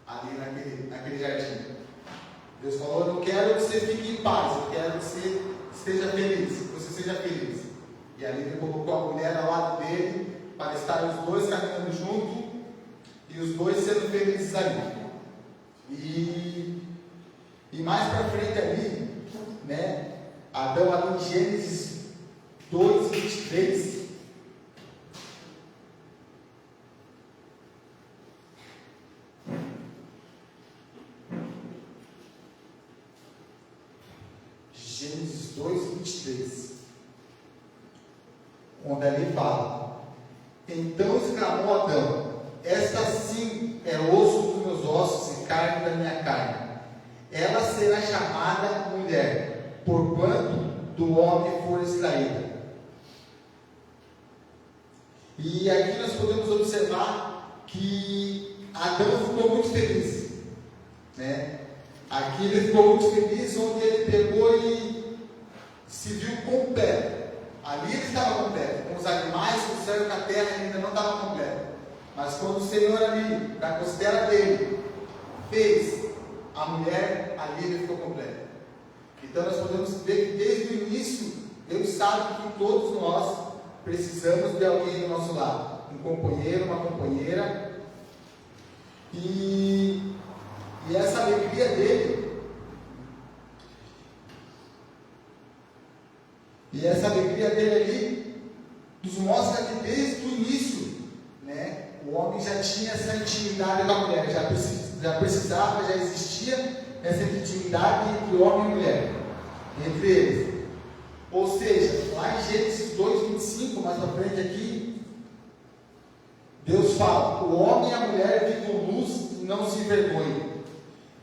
ali naquele jardim. Deus falou: eu não quero que você fique em paz, eu quero que você esteja feliz, que você seja feliz. E ali Ele colocou a mulher ao lado dele para estarem os dois caminhando juntos e os dois sendo felizes ali. E mais para frente ali, né, Adão ali em Gênesis 2, 23, Gênesis 2, 23, onde ali fala: então exclamou Adão: esta sim é osso dos meus ossos e carne da minha carne. Ela será chamada mulher, porquanto do homem for extraída. E aqui nós podemos observar que Adão ficou muito feliz, né? Aqui ele ficou muito feliz, onde ele pegou e se viu completo. Ali ele estava completo, com os animais, com o céu e com a terra, ele ainda não estava completo. Mas quando o Senhor ali, na costela dele, fez a mulher, ali ele ficou completo. Então nós podemos ver que desde o início, Deus sabe que todos nós precisamos de alguém do nosso lado, um companheiro, uma companheira. E essa alegria dele, ali, nos mostra que desde o início, né, o homem já tinha essa intimidade com a mulher, já precisava, já existia essa intimidade entre homem e mulher, entre eles. Ou seja, lá em Gênesis 2, 25, mais para frente aqui, Deus fala: o homem e a mulher vivam luz e não se envergonhem.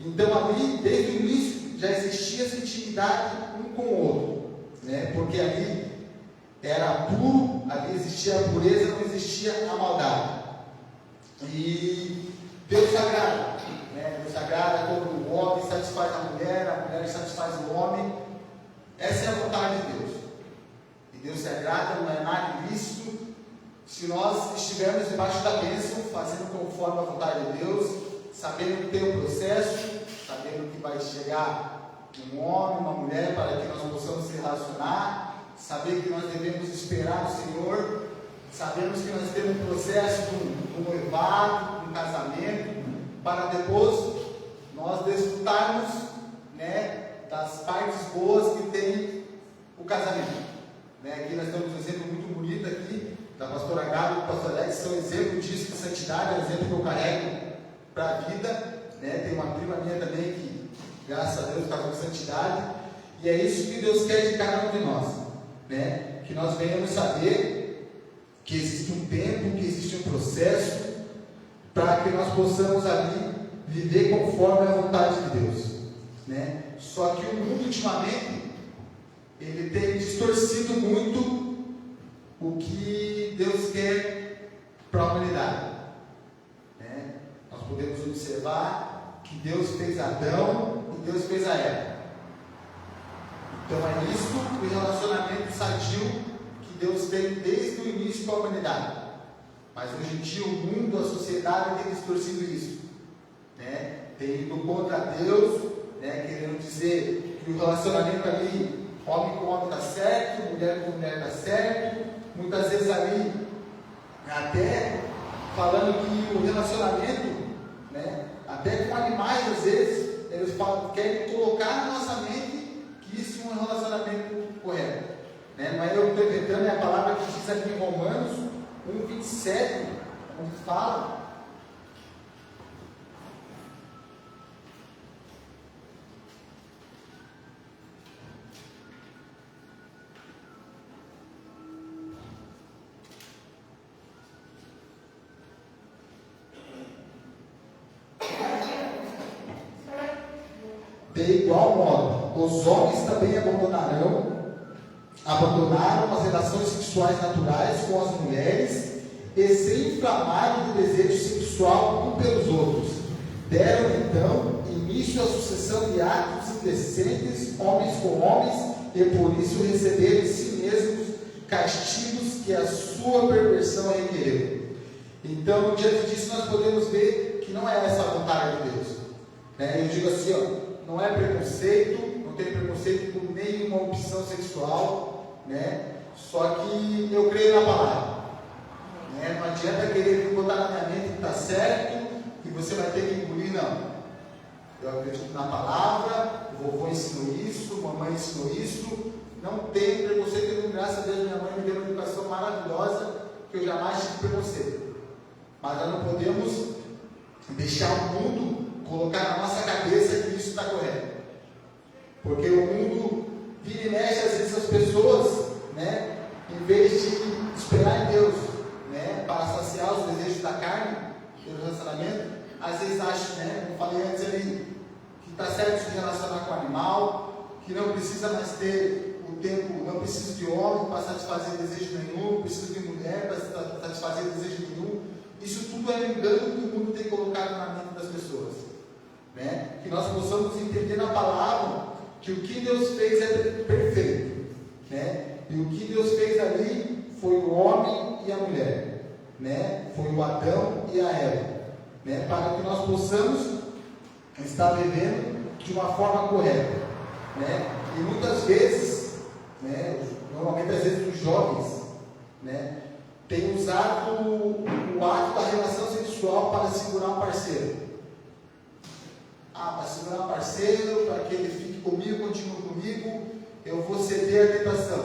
Então ali, desde o início, já existia essa intimidade um com o outro, né? Porque ali era puro, ali existia a pureza, não existia a maldade. E Deus agrada, né? Deus agrada quando o homem satisfaz a mulher satisfaz o homem. Essa é a vontade de Deus. E Deus se agrada, não é nada ilícito, se nós estivermos debaixo da bênção, fazendo conforme a vontade de Deus, sabendo que tem um processo, sabendo que vai chegar um homem, uma mulher, para que nós possamos se relacionar, saber que nós devemos esperar no Senhor, sabemos que nós temos um processo de um noivado, de um casamento, para depois nós desfrutarmos, né, das partes boas que tem o casamento. Né? Aqui nós temos um exemplo muito bonito aqui, da pastora Gabi e do pastor Alex, são exemplo disso, de santidade, é um exemplo que eu carrego para a vida. Né? Tem uma prima minha também que, graças a Deus, está com santidade, e é isso que Deus quer de cada um de nós, né? Que nós venhamos saber que existe um tempo, que existe um processo, para que nós possamos ali viver conforme a vontade de Deus, né? Só que o mundo ultimamente ele tem distorcido muito o que Deus quer para a humanidade, né? Nós podemos observar que Deus fez Adão e Deus fez a Eva. Então é isso o relacionamento sadio que Deus tem desde o início com a humanidade. Mas hoje em dia o mundo, a sociedade tem distorcido isso, né? Tem ido contra Deus, né? Querendo dizer que o relacionamento ali, homem com homem está certo, mulher com mulher está certo, muitas vezes ali até falando que o relacionamento, né? Até com animais, às vezes eles falam, querem colocar na nossa mente que isso é um relacionamento correto, né? Mas eu estou inventando, é a palavra que diz aqui em Romanos 1:27, onde fala de igual modo, os homens também abandonaram as relações sexuais naturais com as mulheres e se inflamaram de desejo sexual um pelos outros. Deram então início à sucessão de atos indecentes, homens com homens, e por isso receberam em si mesmos castigos que a sua perversão requereu. Então, diante disso, nós podemos ver que não é essa a vontade de Deus, né? Eu digo assim, ó, não é preconceito, não tem preconceito por nenhuma opção sexual, né? Só que eu creio na palavra, né? Não adianta querer botar na minha mente que está certo, que você vai ter que engolir, não. Eu acredito na palavra, o vovô ensinou isso, a mamãe ensinou isso, não tem preconceito, graças a Deus minha mãe me deu uma educação maravilhosa, que eu jamais tive preconceito. Mas nós não podemos deixar o mundo colocar na nossa cabeça que isso está correto, porque o mundo vira e mexe, às vezes as pessoas, né, em vez de esperar em Deus, né, para saciar os desejos da carne, pelo relacionamento, às vezes acham, né, como falei antes ali, que está certo se relacionar com o animal, que não precisa mais ter o tempo, não precisa de homem para satisfazer desejo nenhum, não precisa de mulher para satisfazer desejo nenhum. Isso tudo é um engano que o mundo tem colocado na mente das pessoas, né? Que nós possamos entender na palavra que o que Deus fez é perfeito, né? E o que Deus fez ali foi o homem e a mulher, né? Foi o Adão e a Eva, né? Para que nós possamos estar vivendo de uma forma correta, né? E muitas vezes, né? Normalmente às vezes os jovens, né, têm usado o ato da relação sexual para segurar um parceiro. Para segurar um parceiro, para que ele fique comigo, continue comigo, eu vou ceder à tentação.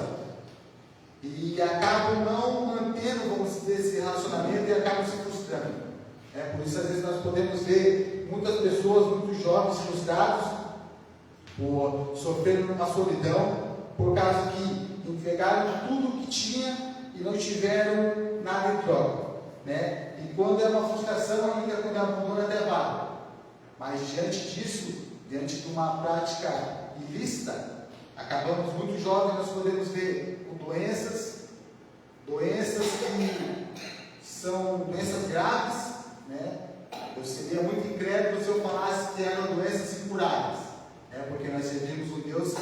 E acabam não mantendo, vamos dizer, esse relacionamento e acabam se frustrando. Por isso, às vezes, nós podemos ver muitas pessoas, muitos jovens frustrados, sofrendo uma solidão, por causa que entregaram tudo o que tinha e não tiveram nada em troca. né? E quando é uma frustração, ainda quando é abandono até vale. Mas diante disso, diante de uma prática ilícita, acabamos muito jovens, nós podemos ver com doenças que são doenças graves, né? Eu seria muito incrédulo se eu falasse que eram doenças incuráveis, né? Porque nós servimos um Deus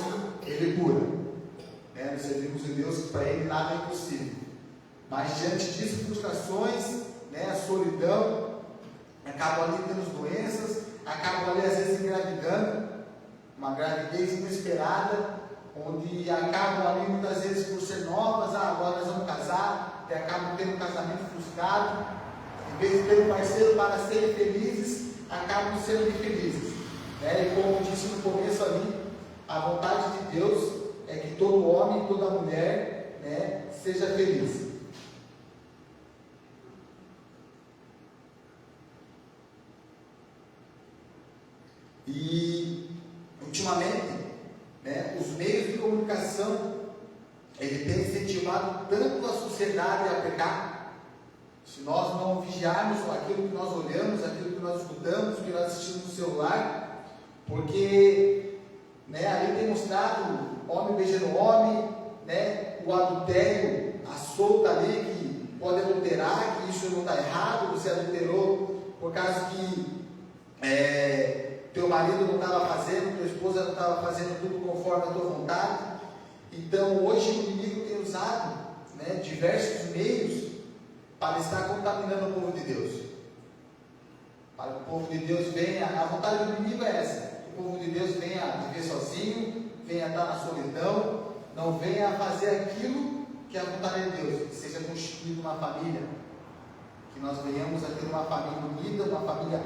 que Ele cura, né? Nós servimos um Deus que para Ele nada é impossível. Mas diante disso, frustrações, né? A solidão, acabam ali tendo doenças, acabam ali às vezes engravidando, uma gravidez inesperada, onde acabam ali muitas vezes por ser novas, agora nós vamos casar, e acabam tendo um casamento frustrado, em vez de ter um parceiro para serem felizes, acabam sendo infelizes, né? E como disse no começo ali, a vontade de Deus é que todo homem e toda mulher, né, seja feliz. E ultimamente, né, os meios de comunicação ele tem incentivado tanto a sociedade a pecar. Se nós não vigiarmos aquilo que nós olhamos, aquilo que nós escutamos, que nós assistimos no celular, porque, né, ali tem mostrado homem beijando homem, né, o adultério, a solta ali que pode adulterar, que isso não está errado, você adulterou por causa que teu marido não estava fazendo, tua esposa não estava fazendo tudo conforme a tua vontade. Então hoje o inimigo tem usado, né, diversos meios para estar contaminando o povo de Deus. Para que o povo de Deus venha, a vontade do inimigo é essa, que o povo de Deus venha viver sozinho, venha estar na solidão, não venha fazer aquilo que é a vontade de Deus, que seja constituída uma família, que nós venhamos a ter uma família unida, uma família,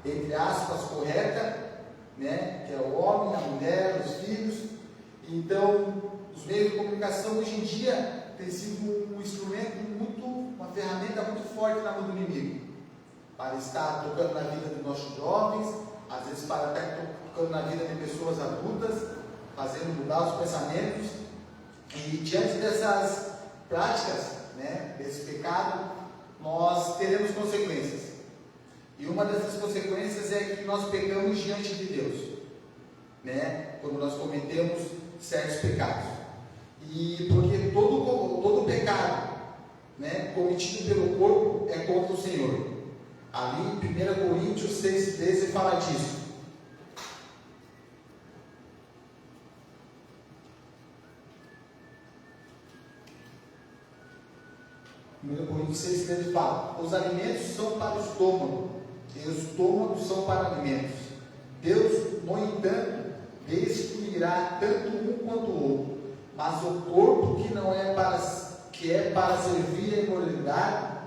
entre aspas, correta, né? Que é o homem, a mulher, os filhos. Então, os meios de comunicação hoje em dia tem sido um instrumento uma ferramenta muito forte na mão do inimigo, para estar tocando na vida dos nossos jovens, às vezes para estar tocando na vida de pessoas adultas, fazendo mudar os pensamentos. E diante dessas práticas, né, desse pecado, nós teremos consequências. E uma dessas consequências é que nós pecamos diante de Deus, né? Quando nós cometemos certos pecados. E porque todo pecado, né, cometido pelo corpo é contra o Senhor. Ali em 1 Coríntios 6,13 fala disso. 1 Coríntios 6,13 fala: os alimentos são para o estômago, e os estômagos são para alimentos. Deus, no entanto, destruirá tanto um quanto o outro. Mas o corpo que é para servir a imoralidade,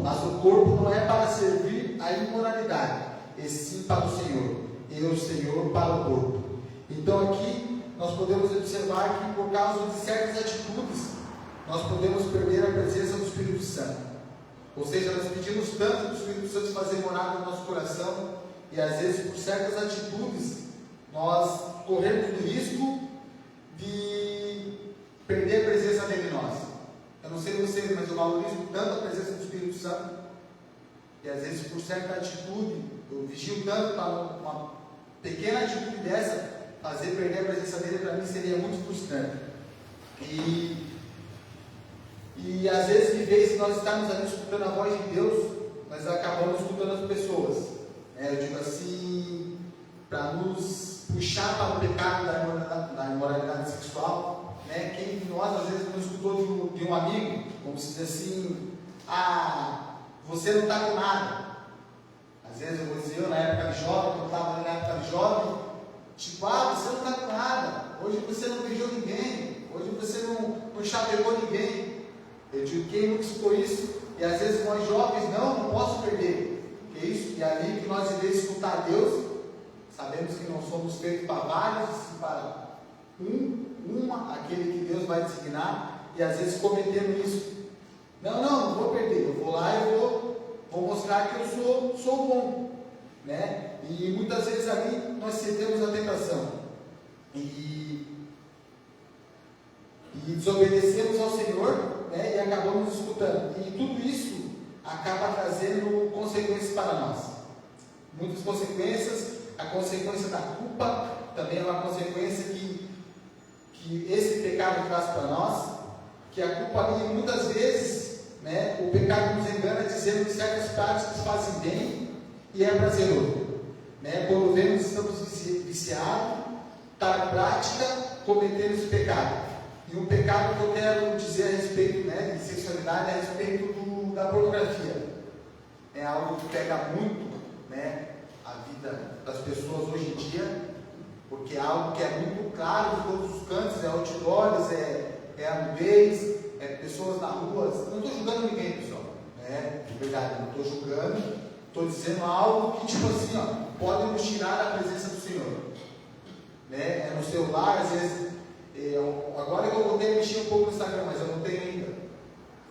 mas o corpo não é para servir a imoralidade, e sim para o Senhor, e o Senhor para o corpo. Então aqui nós podemos observar que por causa de certas atitudes, nós podemos perder a presença do Espírito Santo. Ou seja, nós pedimos tanto do Espírito Santo fazer morada no nosso coração, e às vezes por certas atitudes, nós corremos o risco de perder a presença dele em nós. Eu não sei vocês, mas eu valorizo tanto a presença do Espírito Santo, e às vezes por certa atitude, eu vigio tanto para uma pequena atitude dessa, fazer perder a presença dele para mim seria muito frustrante. E às vezes, em vez de nós estarmos ali escutando a voz de Deus, nós acabamos escutando as pessoas. Eu digo assim, para nos puxar para o pecado da imoralidade sexual, né? Quem de nós às vezes não escutou de um amigo, como se diz assim: você não está com nada. Às vezes eu vou dizer, na época de jovem, quando eu estava na época de jovem, tipo, você não está com nada, hoje você não beijou ninguém, hoje você não chapecou ninguém. Eu digo, quem nunca escutou isso? E às vezes nós jovens, não posso perder. Que isso? E ali que nós devemos escutar Deus, sabemos que não somos feitos para vários, sim para aquele que Deus vai designar, e às vezes cometendo isso. Não vou perder, eu vou lá e vou mostrar que eu sou bom, né? E muitas vezes ali nós cedemos a tentação e desobedecemos ao Senhor, né? E acabamos escutando. E tudo isso acaba trazendo consequências para nós. Muitas consequências. A consequência da culpa também é uma consequência que esse pecado traz para nós, que a culpa ali muitas vezes, né, o pecado nos engana dizendo que certas práticas fazem bem e é prazeroso, né? Quando vemos estamos viciados, está na prática cometendo esse pecado. E um pecado que eu quero dizer a respeito, né, de sexualidade, é a respeito da pornografia. É algo que pega muito, né, a vida das pessoas hoje em dia, porque é algo que é muito claro de todos os cantos, é outdoors, é a nudez, é pessoas na rua. Não estou julgando ninguém, pessoal, né? De verdade, não estou julgando, estou dizendo algo que, tipo assim, ó, pode nos tirar da presença do Senhor, né? É no celular, às vezes, agora que eu voltei a mexer um pouco no Instagram, mas eu não tenho ainda,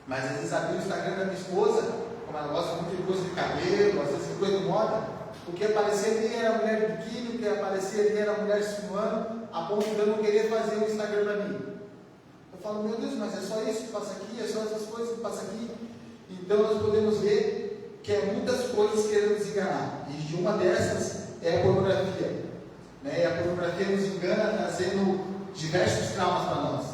mas às vezes abri o Instagram da minha esposa, como ela gosta muito de coisa de cabelo, às vezes coisa de moda. O que aparecia ali era a mulher de biquíni, o que aparecia ali era a mulher sinuando, a ponto de eu não querer fazer um Instagram para mim. Eu falo, meu Deus, mas é só isso que passa aqui, é só essas coisas que passa aqui. Então nós podemos ver que é muitas coisas querendo nos enganar. E uma dessas é a pornografia. Né? E a pornografia nos engana, trazendo diversos traumas para nós.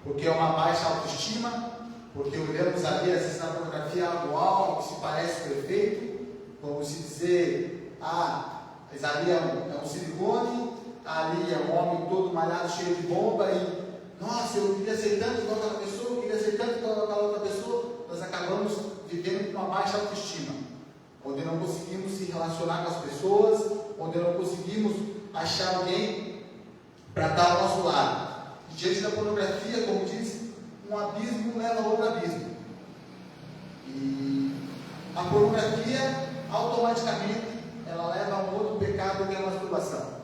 Porque é uma baixa autoestima, porque olhamos ali, às vezes na pornografia, algo que se parece perfeito. Como se dizer, mas ali é um silicone, ali é um homem todo malhado, cheio de bomba, e nossa, eu queria ser tanto igual aquela pessoa, eu queria ser tanto igual aquela outra pessoa. Nós acabamos vivendo com uma baixa autoestima, onde não conseguimos se relacionar com as pessoas, onde não conseguimos achar alguém para estar ao nosso lado. E diante da pornografia, como diz, um abismo leva a outro abismo. E a pornografia, automaticamente, ela leva a um outro pecado que é a masturbação.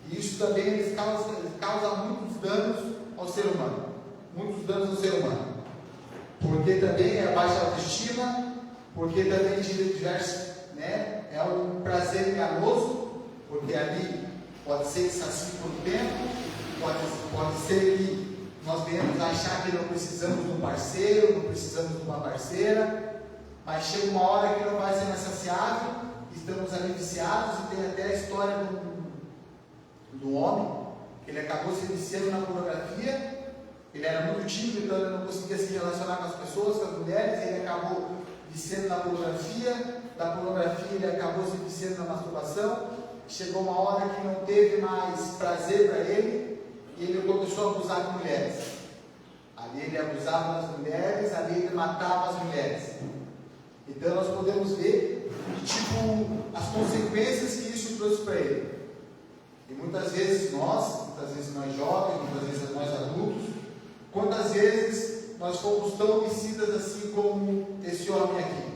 E isso também causa muitos danos ao ser humano. Muitos danos ao ser humano. Porque também é baixa autoestima, porque também diversos, né, é um prazer enganoso, porque ali pode ser que sacie por um tempo, pode ser que nós venhamos a achar que não precisamos de um parceiro, não precisamos de uma parceira, mas chega uma hora que não vai ser mais saciável, estamos ali viciados, e tem até a história do homem, que ele acabou se viciando na pornografia, ele era muito tímido, então ele não conseguia se relacionar com as pessoas, com as mulheres, e ele acabou viciando na pornografia, da pornografia ele acabou se viciando na masturbação, chegou uma hora que não teve mais prazer para ele, e ele começou a abusar de mulheres. Ali ele abusava das mulheres, ali ele matava as mulheres. Então nós podemos ver as consequências que isso trouxe para ele. E muitas vezes nós jovens, muitas vezes nós adultos, quantas vezes nós fomos tão homicidas assim como esse homem aqui?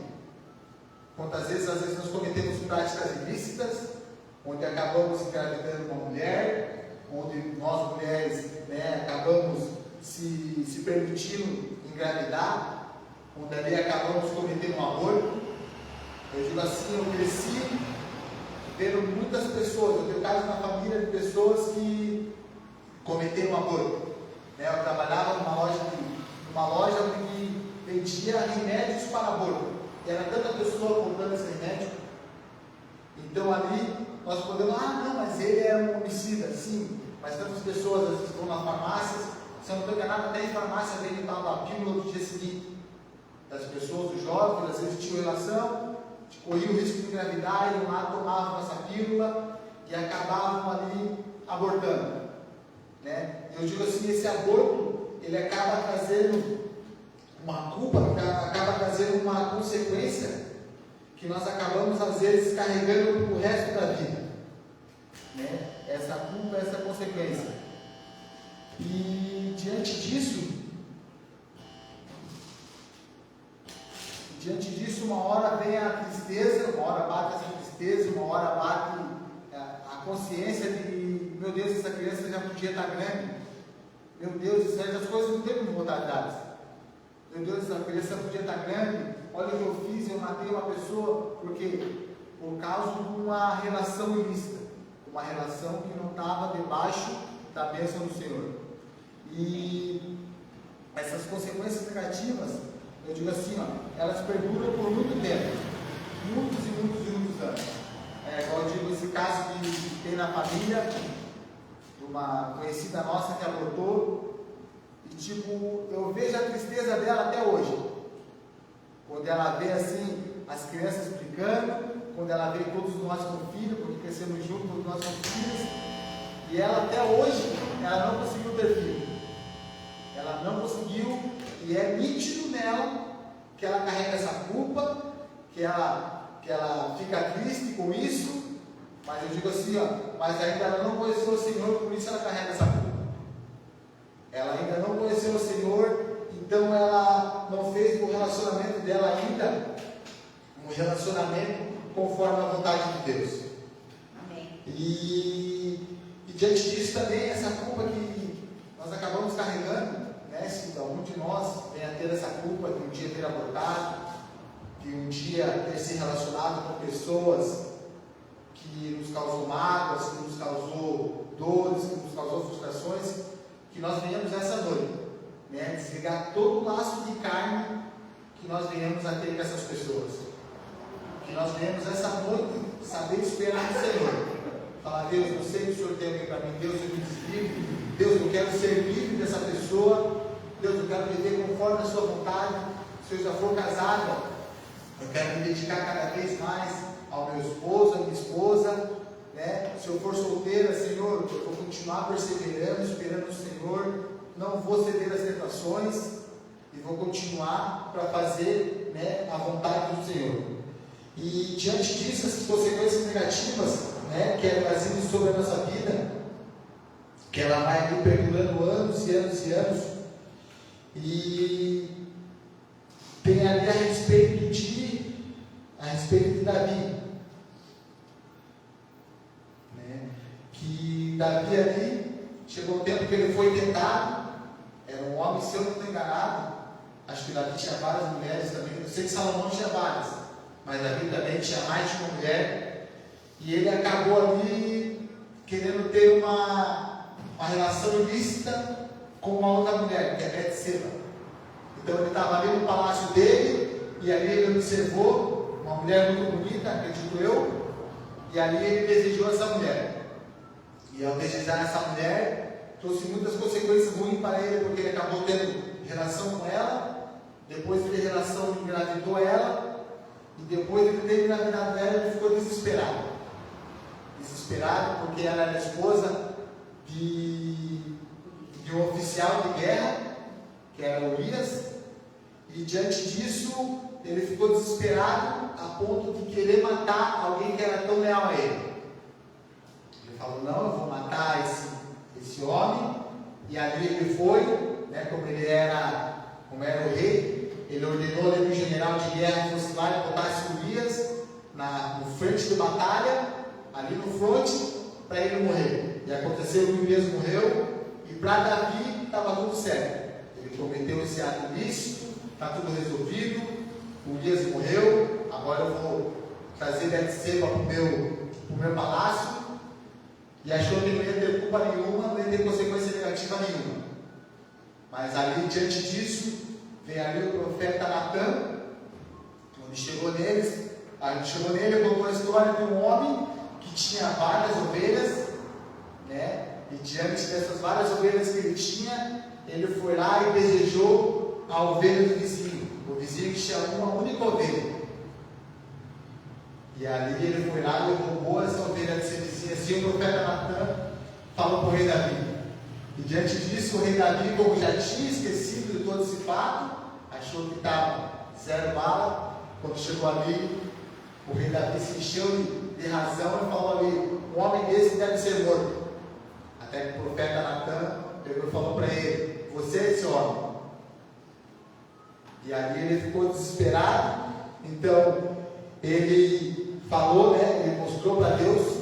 Quantas vezes, às vezes, nós cometemos práticas ilícitas, onde acabamos engravidando uma mulher, onde nós mulheres, né, acabamos se permitindo engravidar, onde ali acabamos cometendo um aborto. Eu digo assim, eu cresci vendo muitas pessoas, eu tenho casos na família de pessoas que cometeram um aborto. Né? Eu trabalhava numa loja que vendia remédios para aborto. E era tanta pessoa comprando esse remédio. Então ali nós podemos, não, mas ele é um homicida, sim. Mas tantas pessoas às vezes vão nas farmácias, se eu não estou enganado, até em farmácia vende a pílula do dia seguinte. Das pessoas, dos jovens, às vezes tinham relação, corriam o risco de engravidar, iam lá, tomavam essa pílula e acabavam ali abortando. Né? Eu digo assim, esse aborto, ele acaba trazendo uma culpa, acaba trazendo uma consequência que nós acabamos às vezes carregando para o resto da vida. Né? Essa culpa, essa consequência. E diante disso, uma hora vem a tristeza, uma hora bate essa tristeza, uma hora bate a consciência de, meu Deus, essa criança já podia estar grande. Meu Deus, essas coisas não tem como voltar atrás. Meu Deus, essa criança podia estar grande. Olha o que eu fiz, eu matei uma pessoa, por causa de uma relação ilícita, uma relação que não estava debaixo da bênção do Senhor. E essas consequências negativas, eu digo assim, ó, elas perduram por muito tempo, muitos e muitos e muitos anos. Igual eu digo, esse caso que tem na família, de uma conhecida nossa que abortou, e tipo, eu vejo a tristeza dela até hoje. Quando ela vê assim, as crianças brincando, quando ela vê todos nós com filhos, porque crescemos juntos, todos nós com filhos, e ela até hoje, ela não conseguiu ter filho. Ela não conseguiu, e é nítido nela que ela carrega essa culpa, que ela fica triste com isso, mas eu digo assim, ó, mas ainda ela não conheceu o Senhor, por isso ela carrega essa culpa. Ela ainda não conheceu o Senhor, então ela não fez o relacionamento dela ainda um relacionamento conforme a vontade de Deus. Amém. E diante disso também, essa culpa que nós acabamos carregando, né? Se algum de nós venha ter essa culpa de um dia ter abortado, de um dia ter se relacionado com pessoas que nos causou mágoas, que nos causou dores, que nos causou frustrações, que nós venhamos essa noite, né? Desligar todo o laço de carne que nós venhamos a ter com essas pessoas. Que nós venhamos essa noite saber esperar no Senhor. Falar, Deus, eu sei que o Senhor tem alguém para mim, Deus, eu me desligo, Deus, eu quero ser livre dessa pessoa, Deus, eu quero viver conforme a sua vontade. Se eu já for casada, eu quero me dedicar cada vez mais ao meu esposo, à minha esposa, né? Se eu for solteira, Senhor, eu vou continuar perseverando, esperando o Senhor, não vou ceder às tentações e vou continuar para fazer, né, a vontade do Senhor. E diante disso, essas consequências negativas, né, que é trazido sobre a nossa vida, que ela vai ali perdurando anos e anos e anos, e tem ali a respeito de Davi, né, que Davi ali, chegou um tempo que ele foi tentado, era um homem, se eu não estou enganado, acho que Davi tinha várias mulheres também, eu sei que Salomão tinha várias, mas Davi também tinha mais de uma mulher, e ele acabou ali querendo ter uma relação ilícita com uma outra mulher, que é Betseba. Então ele estava ali no palácio dele, e ali ele observou uma mulher muito bonita, acredito eu, e ali ele desejou essa mulher. E ao desejar essa mulher, trouxe muitas consequências ruins para ele, porque ele acabou tendo relação com ela, depois de ter relação, engravidou ela, e depois de ter engravidado ela, ele ficou desesperado. Desesperado porque ela era esposa de um oficial de guerra, que era Urias, e diante disso, ele ficou desesperado a ponto de querer matar alguém que era tão leal a ele. Ele falou, não, eu vou matar esse homem, e ali ele foi, né, como era o rei, ele ordenou ali o general de guerra que fosse lá e botasse Urias no frente de batalha, ali no fronte, para ele morrer. E aconteceu que Urias morreu, e para Davi estava tudo certo. Ele cometeu esse ato ilícito, está tudo resolvido, Urias morreu, agora eu vou trazer Betseba para o meu palácio, e achou que não ia ter culpa nenhuma, não ia ter consequência negativa nenhuma. Mas ali, diante disso, vem ali o profeta Natan, onde chegou nele, contou a história de um homem que tinha várias ovelhas, né? E diante dessas várias ovelhas que ele tinha, ele foi lá e desejou a ovelha do vizinho, o vizinho que tinha uma única ovelha. E ali ele foi lá e roubou essa ovelha desse vizinho. Assim o profeta Natan falou para o rei Davi. E diante disso, o rei Davi, como já tinha esquecido de todo esse fato, achou que estava zero bala. Quando chegou ali, o rei Davi se encheu de razão e falou ali, um homem desse deve ser morto. Até que o profeta Natan pegou e falou para ele, você é esse homem. E ali ele ficou desesperado. Então ele falou, né, ele mostrou para Deus,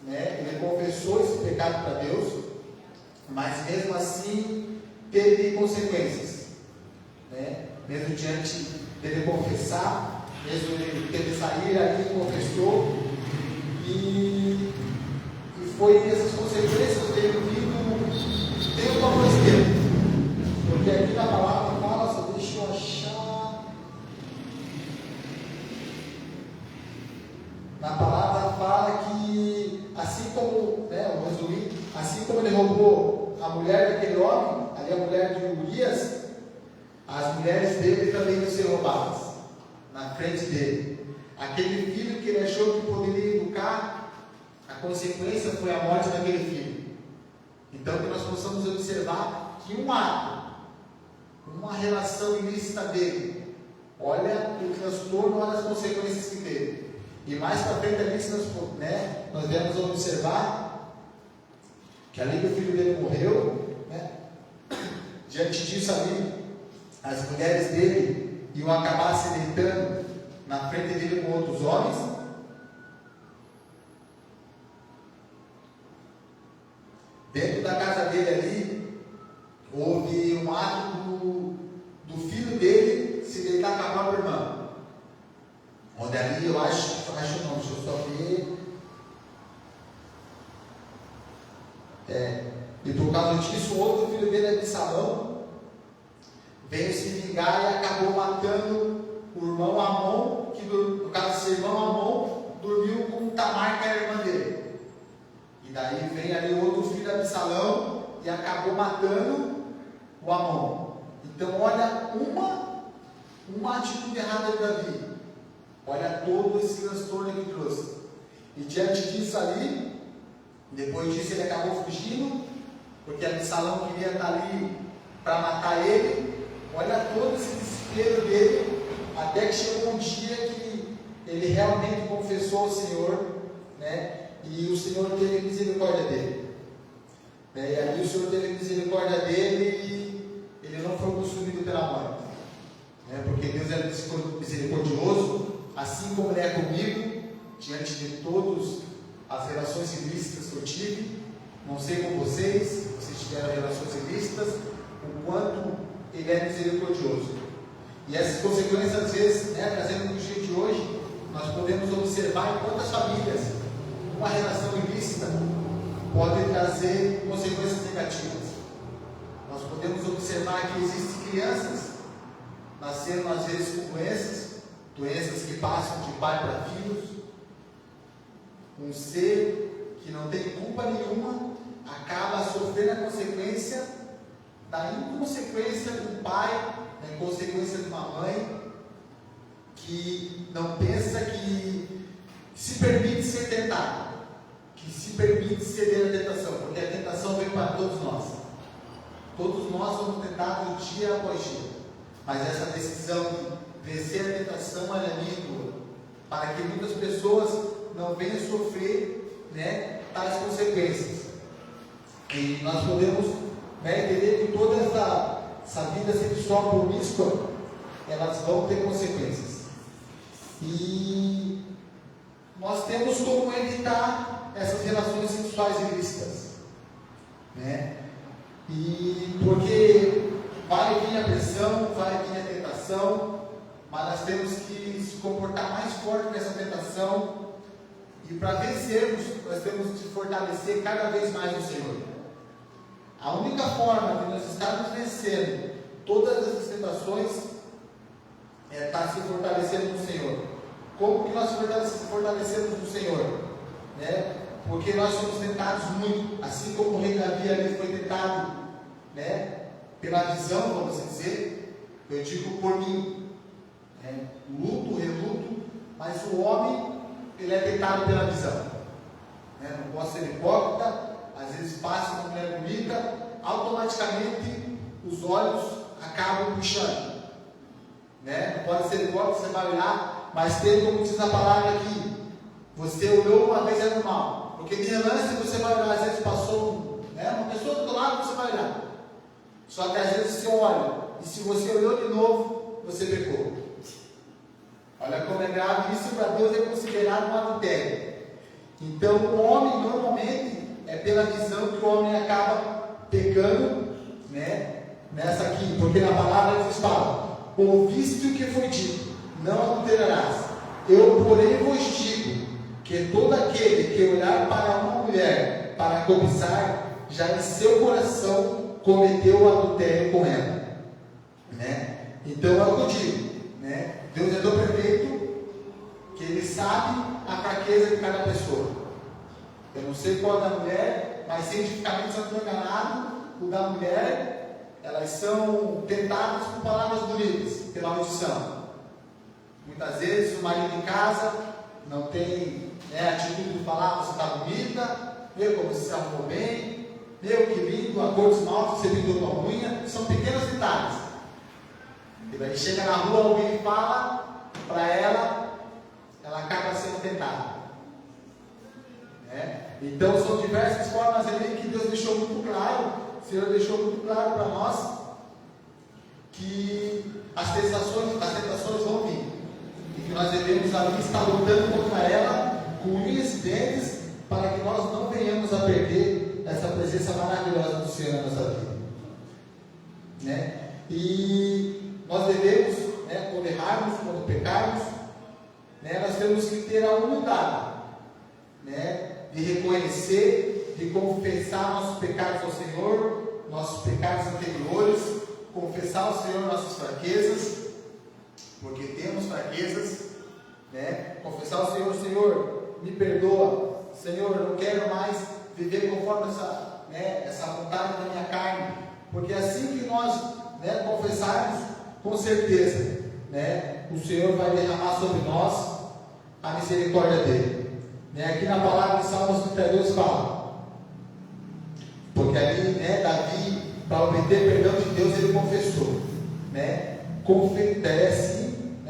né, ele confessou esse pecado para Deus, mas mesmo assim teve consequências, né? Mesmo diante dele confessar, mesmo ele teve que sair ali, confessou, e foi essas consequências dele vindo tempo após tempo, porque aqui na palavra fala, só deixa eu achar, assim como ele roubou a mulher daquele homem, ali a mulher de Urias, as mulheres dele também iam ser roubadas na frente dele. Aquele filho que ele achou que poderia educar, a consequência foi a morte daquele filho. Então que nós possamos observar que um ato, uma relação ilícita dele, olha o transtorno, olha as consequências que teve. E mais para frente ali, nós viemos observar que ali o filho dele morreu, diante disso ali, as mulheres dele iam acabar se deitando na frente dele com outros homens. Dentro da casa dele ali, houve um ato do filho dele se deitar com a própria irmã. Onde ali eu acho não, deixa eu só ver. E por causa disso, o outro filho dele, Absalão, veio se vingar e acabou matando o irmão Amon, que no caso desse irmão Amon, dormiu com Tamar, que era a irmã dele. E daí vem ali outro filho, Absalão, e acabou matando o Amon. Então olha uma atitude errada de Davi. Olha todo esse transtorno que trouxe. E diante disso ali, depois disso ele acabou fugindo, porque Absalão queria estar ali para matar ele. Olha todo esse desespero dele, até que chegou um dia que ele realmente confessou ao Senhor, e o Senhor teve misericórdia dele. E ali o Senhor teve misericórdia dele e ele não foi consumido pela morte. Porque Deus é misericordioso, assim como Ele é comigo, diante de todas as relações ilícitas que eu tive. Não sei com vocês, se vocês tiveram relações ilícitas, o quanto Ele é misericordioso. E essas consequências, às vezes, trazendo para o dia de hoje, nós podemos observar em quantas famílias uma relação ilícita pode trazer consequências negativas. Nós podemos observar que existem crianças nascendo às vezes com doenças que passam de pai para filhos. Um ser que não tem culpa nenhuma acaba sofrendo a consequência da inconsequência do pai, da inconsequência de uma mãe que não pensa, que se permite ser tentado, que se permite ceder à tentação, porque a tentação vem para todos nós. Todos nós somos tentados dia após dia, mas essa decisão de vencer a tentação é minha e tua, para que muitas pessoas não venham sofrer tais consequências. E nós podemos entender que toda essa vida sexual promíscua, elas vão ter consequências. E nós temos como evitar essas relações sexuais ilícitas, E porque vai vir a pressão, vai vir a tentação, mas nós temos que se comportar mais forte nessa tentação, e para vencermos, nós temos que fortalecer cada vez mais o Senhor. A única forma de nós estarmos vencendo todas essas tentações é estar se fortalecendo no Senhor. Como que nós fortalecemos no Senhor? Porque nós somos tentados muito, assim como o rei Davi ali foi tentado, pela visão, vamos dizer. Eu digo por mim, luto, reluto, mas o homem, ele é tentado pela visão. Não posso ser hipócrita, às vezes passa uma mulher bonita, automaticamente os olhos acabam puxando. Não pode ser hipócrita, você vai olhar, mas tem como diz a palavra aqui, você olhou uma vez é normal, porque de relance você vai olhar, às vezes passou uma pessoa do outro lado, você vai olhar. Só que às vezes você olha, e se você olhou de novo, você pecou. Olha como é grave isso, para Deus é considerado um adultério. Então o homem normalmente é pela visão que o homem acaba pecando, nessa aqui, porque na palavra eles falam, ouviste o que foi dito, não adulterarás. Eu porém vos digo, que todo aquele que olhar para uma mulher para cobiçar, já em seu coração cometeu o adultério com ela. Então é o que eu digo, Deus é tão perfeito que Ele sabe a fraqueza de cada pessoa. Eu não sei qual da mulher, Mas cientificamente, se eu não estou enganado, o da mulher, elas são tentadas por palavras bonitas, pela audição. Muitas vezes o marido em casa não tem a atitude de falar, você está bonita, meu, como você se arrumou bem, meu, que lindo, a cor do esmalte, você pintou tua unha. São pequenos detalhes. E daí chega na rua, alguém fala para ela, ela acaba sendo tentada. Então são diversas formas ali que Deus deixou muito claro, o Senhor deixou muito claro para nós que as tentações vão vir. E que nós devemos ali estar lutando contra ela com unhas e dentes, para que nós não venhamos a perder essa presença maravilhosa do Senhor na nossa vida. E nós devemos, quando errarmos, quando pecarmos, nós temos que ter a humildade, de reconhecer, de confessar nossos pecados ao Senhor, nossos pecados anteriores, confessar ao Senhor nossas fraquezas, porque temos fraquezas, confessar ao Senhor: Senhor, me perdoa, Senhor, eu não quero mais viver conforme essa vontade da minha carne, porque assim que nós confessarmos, com certeza, o Senhor vai derramar sobre nós a misericórdia dele. Aqui na palavra de Salmos 32 fala, porque ali Davi, para obter perdão de Deus, ele confessou,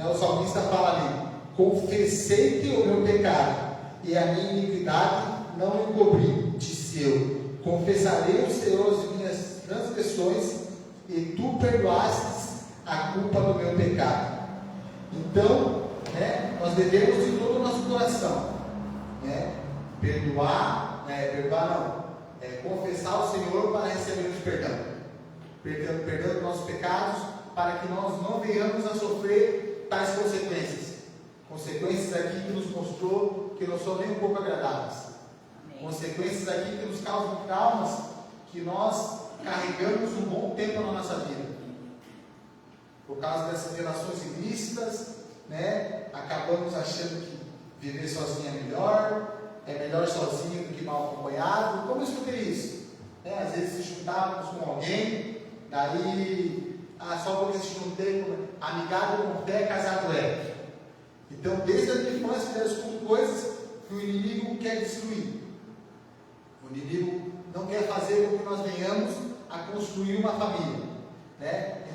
o salmista fala ali: confessei-te o meu pecado e a minha iniquidade não encobri, disse eu. Confessarei ao Senhor as minhas transgressões e tu perdoastes a culpa do meu pecado. Então, nós devemos de todo o nosso coração confessar ao Senhor para recebermos perdão dos nossos pecados, para que nós não venhamos a sofrer tais consequências aqui que nos mostrou que não são nem um pouco agradáveis. Amém. Consequências aqui que nos causam traumas que nós carregamos um bom tempo na nossa vida, por causa dessas relações ilícitas, acabamos achando que viver sozinho é melhor sozinho do que mal acompanhado. Como eu escutei isso? Às vezes se juntávamos com alguém, daí, só porque se juntei com amigado com fé, casado é. Então, desde a minha infância, eu escuto coisas que o inimigo quer destruir. O inimigo não quer fazer com que nós venhamos a construir uma família.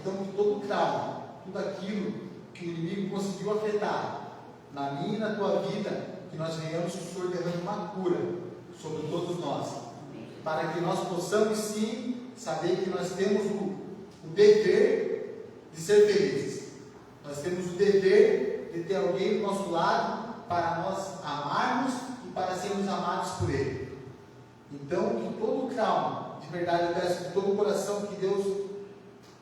Então, todo o trauma, tudo aquilo que o inimigo conseguiu afetar na minha e na tua vida, que nós venhamos que o Senhor derrame uma cura sobre todos nós, para que nós possamos sim saber que nós temos o dever de ser felizes. Nós temos o dever de ter alguém do nosso lado para nós amarmos e para sermos amados por Ele. Então, que todo o trauma, de verdade, eu peço de todo o coração que Deus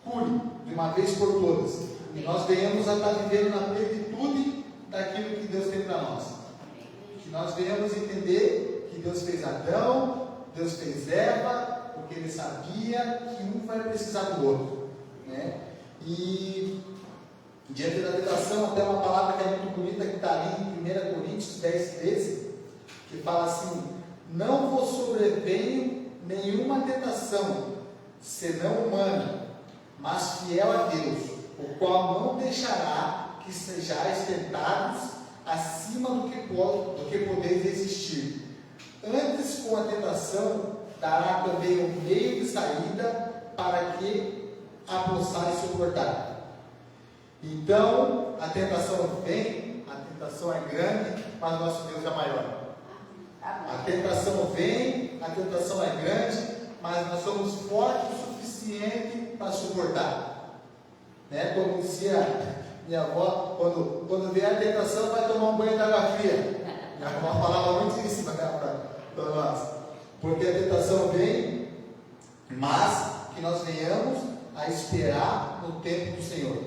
cure de uma vez por todas, e nós venhamos a estar vivendo na plenitude daquilo que Deus tem para nós. Que nós venhamos entender que Deus fez Adão, Deus fez Eva, porque Ele sabia que um vai precisar do outro. E diante da tentação, até uma palavra que é muito bonita, que está ali em 1 Coríntios 10:13, que fala assim: não vos sobreveio nenhuma tentação, senão humana, mas fiel a Deus, o qual não deixará que sejais tentados acima do que podeis resistir. Antes, com a tentação, dará também um meio de saída para que a possais suportar. Então, a tentação vem, a tentação é grande, mas nosso Deus é maior. A tentação vem, a tentação é grande, mas nós somos fortes o suficiente para suportar. Como dizia minha avó, quando vier a tentação, vai tomar um banho de água fria. Minha avó falava muitíssimo para nós. Porque a tentação vem, mas que nós venhamos a esperar no tempo do Senhor.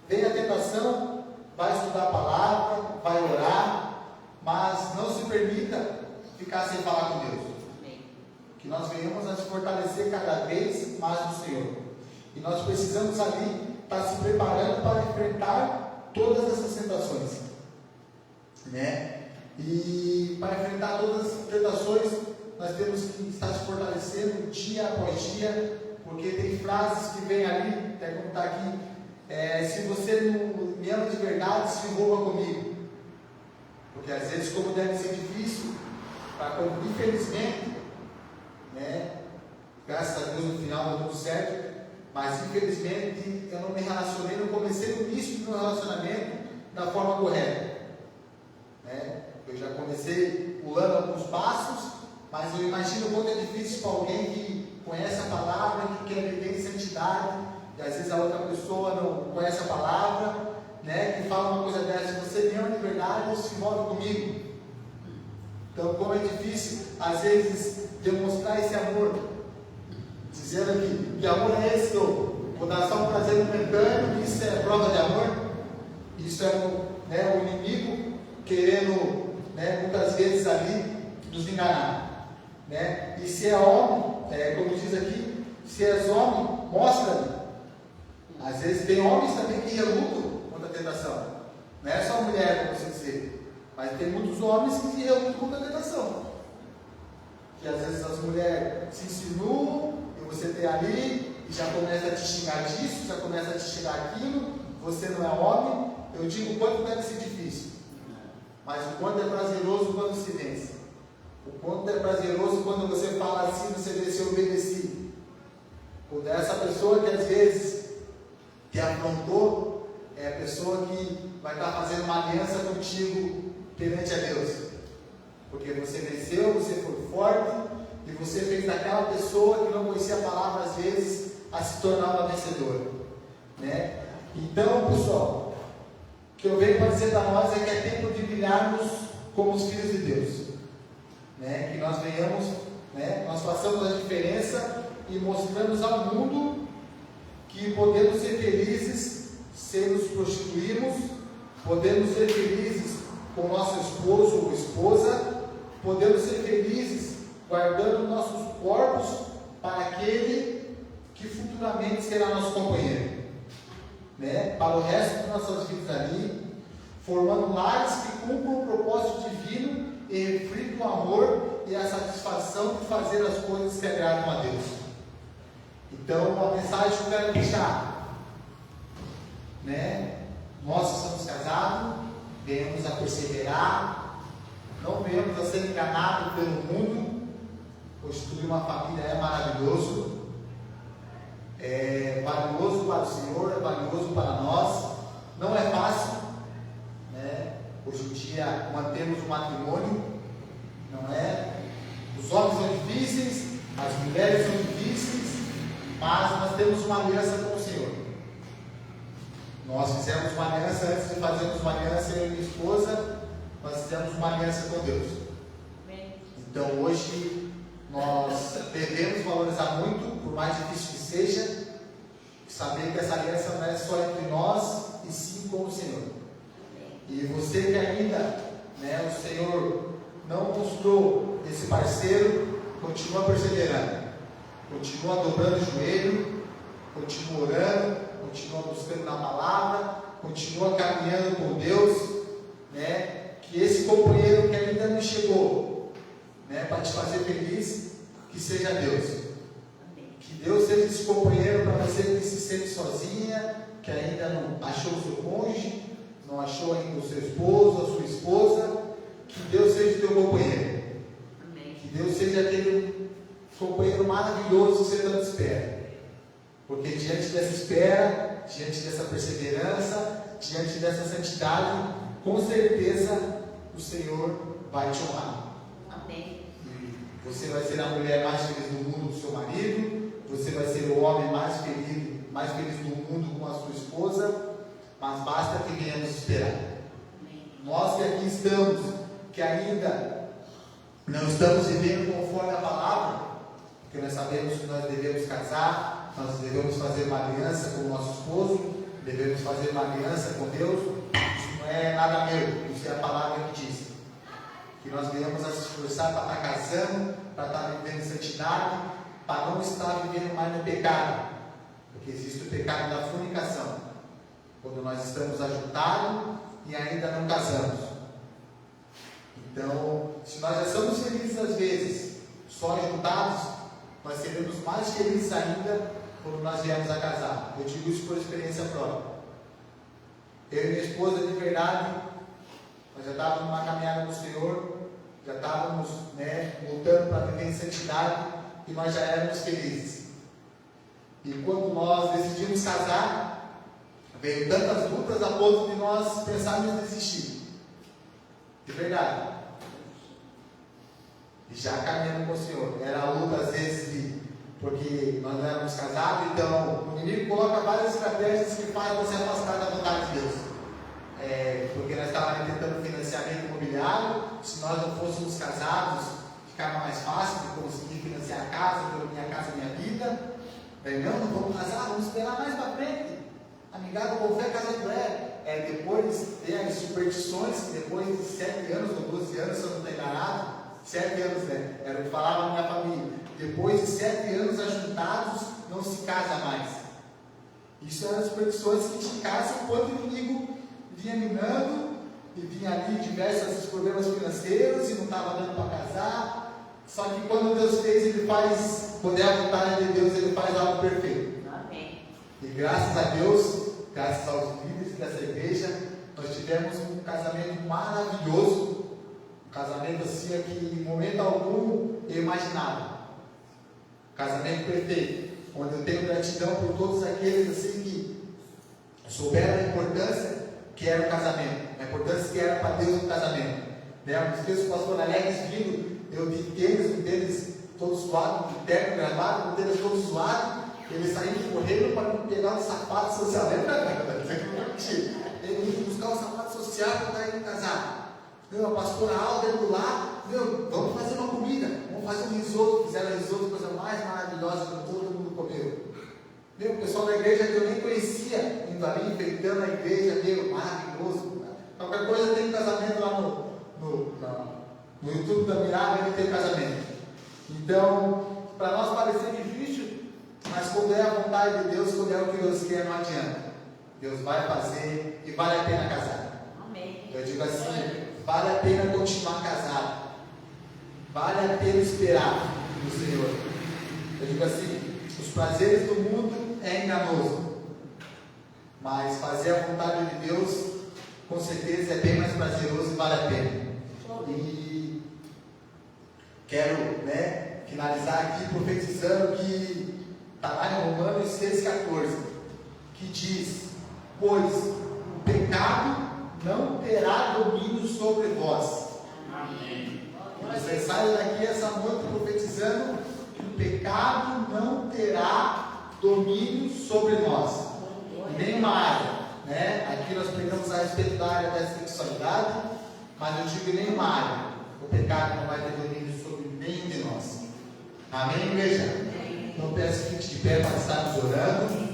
Vem a tentação, vai estudar a palavra, vai orar, mas não se permita ficar sem falar com Deus. Que nós venhamos a se fortalecer cada vez mais no Senhor. E nós precisamos ali estar se preparando para enfrentar todas essas tentações. E para enfrentar todas as tentações, nós temos que estar se fortalecendo dia após dia, porque tem frases que vêm ali, até como está aqui, se você não me ama de verdade, se envolva comigo. Porque às vezes, como deve ser difícil, infelizmente, né, graças a Deus no final deu tudo certo, mas infelizmente eu não me relacionei, não comecei o início do meu relacionamento da forma correta. Né? Eu já comecei pulando alguns passos, mas eu imagino o quanto é difícil para alguém que conhece a palavra, que quer viver em santidade, e às vezes a outra pessoa não conhece a palavra, né, que fala uma coisa dessa: se você me ama de verdade, se envolve comigo. Então, como é difícil às vezes demonstrar esse amor, dizendo aqui que amor é esse, eu vou dar só um prazer momentâneo, isso é prova de amor, isso é o inimigo querendo, né, muitas vezes ali nos enganar, né? E se é homem, como diz aqui, se és homem, mostra-me. Às vezes tem homens também que relutam contra a tentação, não é só mulher, como você dizer, mas tem muitos homens que relutam contra a tentação, que às vezes as mulheres se insinuam e você tem ali e já começa a te xingar disso, já começa a te xingar aquilo, você não é homem. Eu digo o quanto deve ser difícil, mas o quanto é prazeroso quando se vence, o quanto é prazeroso quando você fala assim, você vê se eu obedeci. Quando é essa pessoa que às vezes te afrontou, é a pessoa que vai estar fazendo uma aliança contigo perante a Deus, porque você venceu, você foi forte, e você fez daquela pessoa que não conhecia a palavra às vezes a se tornar uma vencedora, né? Então, pessoal, o que eu venho para dizer para nós é que é tempo de brilharmos como os filhos de Deus, né? Que nós venhamos, né, nós façamos a diferença e mostramos ao mundo que podemos ser felizes sem nos prostituirmos, podemos ser felizes com nosso esposo ou esposa, podemos ser felizes guardando nossos corpos para aquele que futuramente será nosso companheiro, né? Para o resto de nossas vidas ali, formando lares que cumpram o propósito divino e reflitam o amor e a satisfação de fazer as coisas que agradam a Deus. Então, a mensagem que eu quero deixar, né? Nós que estamos casados, venhamos a perseverar, não venhamos a ser enganados pelo mundo. Construir uma família é maravilhoso, é valioso para o Senhor, é valioso para nós. Não é fácil, né? Hoje em dia mantemos o matrimônio, não é? Os homens são difíceis, as mulheres são difíceis, mas nós temos uma aliança com o Senhor. Nós fizemos uma aliança antes de fazermos uma aliança, eu e minha esposa, nós fizemos uma aliança com Deus. Então hoje nós devemos valorizar muito, por mais difícil que seja, saber que essa aliança não é só entre nós, e sim com o Senhor. E você que ainda, né, o Senhor não mostrou esse parceiro, continua perseverando, continua dobrando o joelho, continua orando, continua buscando na palavra, continua caminhando com Deus, né? Que esse companheiro que ainda não chegou, né, para te fazer feliz, que seja Deus. Que Deus seja esse companheiro para você que se sente sozinha, que ainda não achou o seu cônjuge, não achou ainda o seu esposo, a sua esposa. Que Deus seja o teu companheiro. Que Deus seja aquele companheiro maravilhoso que você tanto espera. Porque diante dessa espera, diante dessa perseverança, diante dessa santidade, com certeza o Senhor vai te honrar. Amém. E você vai ser a mulher mais feliz do mundo com seu marido, você vai ser o homem mais feliz do mundo com a sua esposa, mas basta que venhamos esperar. Nós que aqui estamos, que ainda não estamos vivendo conforme a palavra, porque nós sabemos que nós devemos casar, nós devemos fazer uma aliança com o nosso esposo, devemos fazer uma aliança com Deus. Isso não é nada meu, isso é a palavra que diz. Que nós venhamos a se esforçar para estar casando, para estar vivendo em santidade, para não estar vivendo mais no pecado, porque existe o pecado da fornicação, quando nós estamos ajuntados e ainda não casamos. Então, se nós já somos felizes às vezes só juntados, nós seremos mais felizes ainda quando nós viemos a casar. Eu digo isso por experiência própria. Eu e minha esposa, de verdade, nós já estávamos numa caminhada com o Senhor, já estávamos voltando para viver em santidade e nós já éramos felizes. E quando nós decidimos casar, veio tantas lutas a ponto de nós pensarmos em desistir. De verdade. E já caminhando com o Senhor. Era a luta às vezes porque nós não éramos casados, então o inimigo coloca várias estratégias que fazem você afastar da vontade de Deus. Porque nós estávamos tentando financiamento imobiliário, se nós não fôssemos casados, ficava mais fácil de conseguir financiar a casa, minha casa, minha vida. Não vamos casar, vamos esperar mais para frente. Amigável com fé, casa de mulher. Depois tem as superstições, que depois de 7 anos ou 12 anos, se eu não estou enganado, 7 anos, era o que falava na minha família. Depois de 7 anos ajuntados, não se casa mais. Isso eram superstições que te casam quando o inimigo vinha minando e vinha ali diversos problemas financeiros e não estava dando para casar. Só que quando Deus fez, Ele faz, quando é a vontade de Deus, Ele faz algo perfeito. Amém. E graças a Deus, graças aos líderes dessa igreja, nós tivemos um casamento maravilhoso. Um casamento assim que em momento algum eu imaginava. Um casamento perfeito, onde eu tenho gratidão por todos aqueles assim que souberam a importância que era o casamento, a importância que era para Deus o casamento. Os textos do pastor Alex vindo, eu de tênis, um deles todo suado, de terno gravado, um deles todo suado, ele saindo correndo para pegar um sapato social. Lembra? Ele ia buscar um sapato social para estar indo casar. A pastora Alda indo lá, vamos fazer uma comida, vamos fazer um risoto. Fizeram risoto, coisa mais maravilhosa que todo mundo comeu. O pessoal da igreja que eu nem conhecia, indo ali, enfeitando a igreja, maravilhoso. Qualquer coisa tem um casamento lá no YouTube da Mirada, ele tem um casamento. Então, para nós parecer difícil, mas quando é a vontade de Deus, quando é o que Deus quer, não adianta. Deus vai fazer e vale a pena casar. Amém. Eu digo assim, vale a pena continuar casado. Vale a pena esperar no Senhor. Eu digo assim, os prazeres do mundo é enganoso, mas fazer a vontade de Deus, com certeza, é bem mais prazeroso e vale a pena. E quero finalizar aqui profetizando que está lá em Romanos 6,14, que diz: pois o pecado não terá domínio sobre vós. Amém. Você sai daqui essa noite profetizando que o pecado não terá domínio sobre nós, em nenhuma área. Aqui nós pegamos a respeito da área da sexualidade, mas eu digo em nenhuma área. O pecado não vai ter domínio sobre nenhum de nós. Amém, igreja? Então peço que fique de pé para estarmos orando.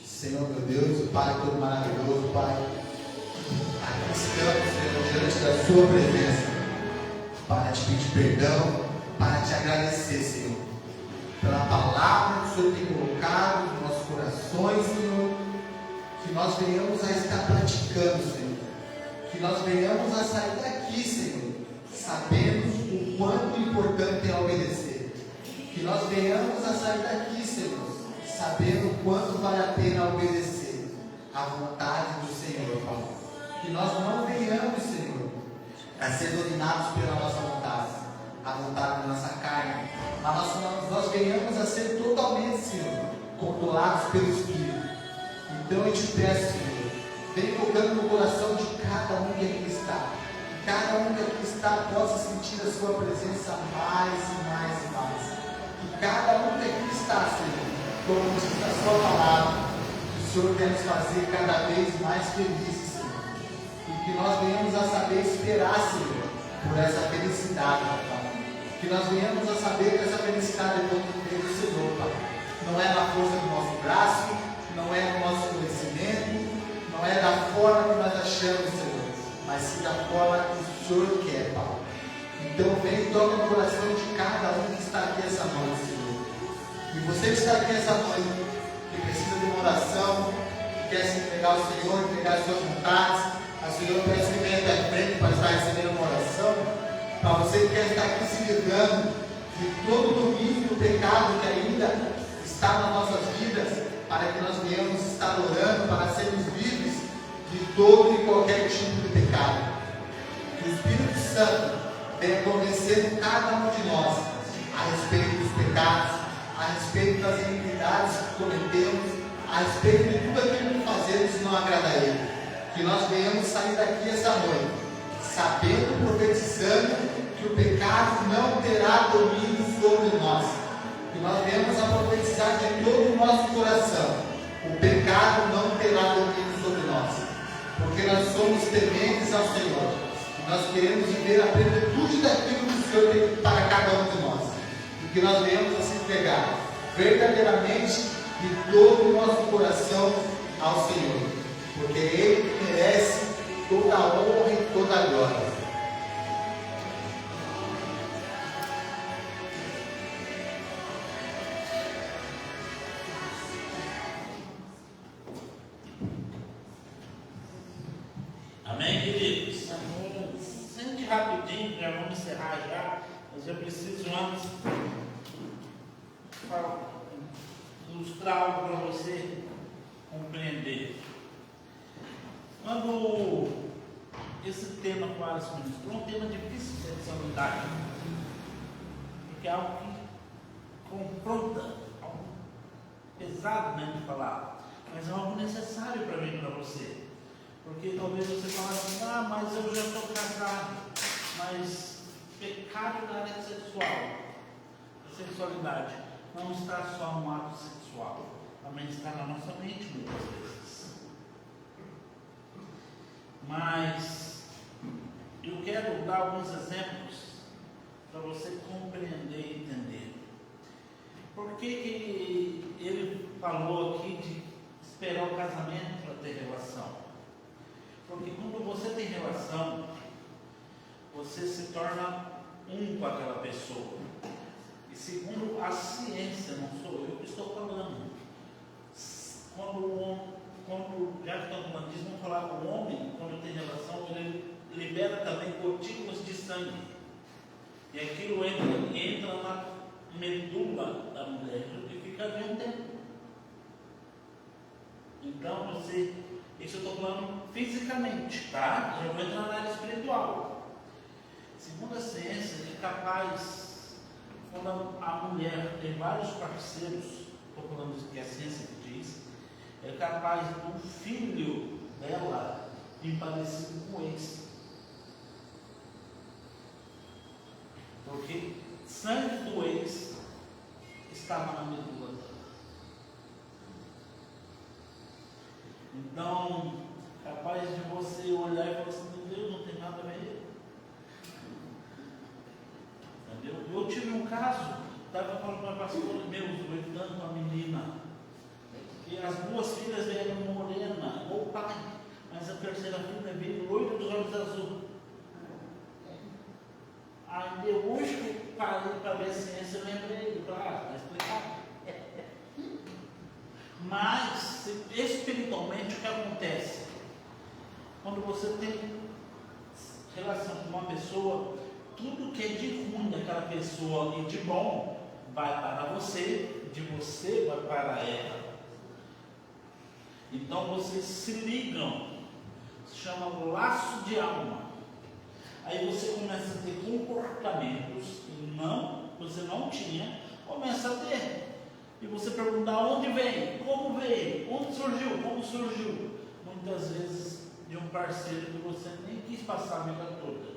Senhor, meu Deus, o Pai todo maravilhoso, Pai, aqui estamos, Senhor, diante da Sua presença, para te pedir perdão, para te agradecer, Senhor, pela palavra que o Senhor tem colocado nos nossos corações, Senhor, que nós venhamos a estar praticando, Senhor, que nós venhamos a sair daqui, Senhor, sabendo o quanto importante é obedecer, que nós venhamos a sair daqui, Senhor, sabendo o quanto vale a pena obedecer à vontade do Senhor, Pai. Que nós não venhamos, Senhor, a ser dominados pela nossa vontade, a vontade da nossa carne, mas nós venhamos a ser totalmente, Senhor, controlados pelo Espírito. Então eu te peço, Senhor, vem tocando no coração de cada um que aqui está, que cada um que aqui está possa sentir a Sua presença mais e mais e mais, que cada um que aqui está, Senhor, como diz a Sua palavra, que o Senhor quer nos fazer cada vez mais felizes, Senhor. E que nós venhamos a saber esperar, Senhor, por essa felicidade, Pai. Que nós venhamos a saber que essa felicidade é do Senhor, Pai. Não é na força do nosso braço, não é no nosso conhecimento, não é da forma que nós achamos, Senhor, mas sim da forma que o Senhor quer, Pai. Então vem e toca no coração de cada um que está aqui essa noite, Senhor. E você que está aqui essa noite, que precisa de uma oração, que quer se entregar ao Senhor, entregar as suas vontades, ao Senhor, peço que venha até frente para estar recebendo uma oração. Para você que quer estar aqui se livrando de todo o domínio do pecado que ainda está nas nossas vidas, para que nós venhamos estar orando, para sermos livres de todo e qualquer tipo de pecado. Que o Espírito Santo venha convencendo cada um de nós a respeito dos pecados, a respeito das iniquidades que cometemos, a respeito de tudo aquilo que fazemos que não agrada a Ele. Que nós venhamos sair daqui essa noite, sabendo, profetizando, que o pecado não terá domínio sobre nós. Que nós venhamos a profetizar de todo o nosso coração: o pecado não terá domínio sobre nós, porque nós somos tementes ao Senhor. Nós queremos viver a plenitude daquilo que o Senhor tem para cada um de nós. E que nós venhamos a se entregar verdadeiramente de todo o nosso coração ao Senhor, porque Ele merece toda a honra e toda a glória. Amém, queridos? Amém. Sente rapidinho, já vamos encerrar já, mas eu preciso antes ilustrar algo para você compreender. Quando esse tema que o Alisson ministrou é um tema difícil de sexualidade, porque é algo que confronta, algo pesado mesmo de falar, mas é algo necessário para mim e para você. Porque talvez você fale assim: ah, mas eu já estou casado. Mas pecado na área sexual, a sexualidade, não está só no ato sexual, também está na nossa mente muitas vezes. Mas eu quero dar alguns exemplos para você compreender e entender. Por que ele falou aqui de esperar o casamento para ter relação? Porque quando você tem relação, você se torna um com aquela pessoa. E segundo a ciência, não sou eu que estou falando, já que estamos falando disso, vamos falar, o homem, quando tem relação, ele libera também gotículas de sangue. E aquilo entra na medula da mulher e fica ali um tempo. Então isso eu estou falando fisicamente, tá? Já vou entrar na área espiritual. Segundo a ciência, é capaz, quando a mulher tem vários parceiros, estou falando isso que a ciência diz, é capaz do filho dela vir parecido com o ex. Porque sangue do ex estava na medula dela. Então, capaz de você olhar e falar assim: meu Deus, não tem nada a ver. Entendeu? Eu tive um caso, estava falando para a pastora meu, noivando uma menina, e as duas filhas vieram morena, ou pai, mas a terceira filha veio loira dos olhos azul. Aí hoje que eu parei para ver a ciência, eu lembrei, claro, está explicado. Mas, espiritualmente, o que acontece? Quando você tem relação com uma pessoa, tudo que é de ruim daquela pessoa e de bom vai para você, de você vai para ela. Então vocês se ligam, se chama laço de alma. Aí você começa a ter comportamentos que você não tinha, começa a ter. E você pergunta: onde veio? Como veio? Onde surgiu? Como surgiu? Muitas vezes de um parceiro que você nem quis passar a vida toda.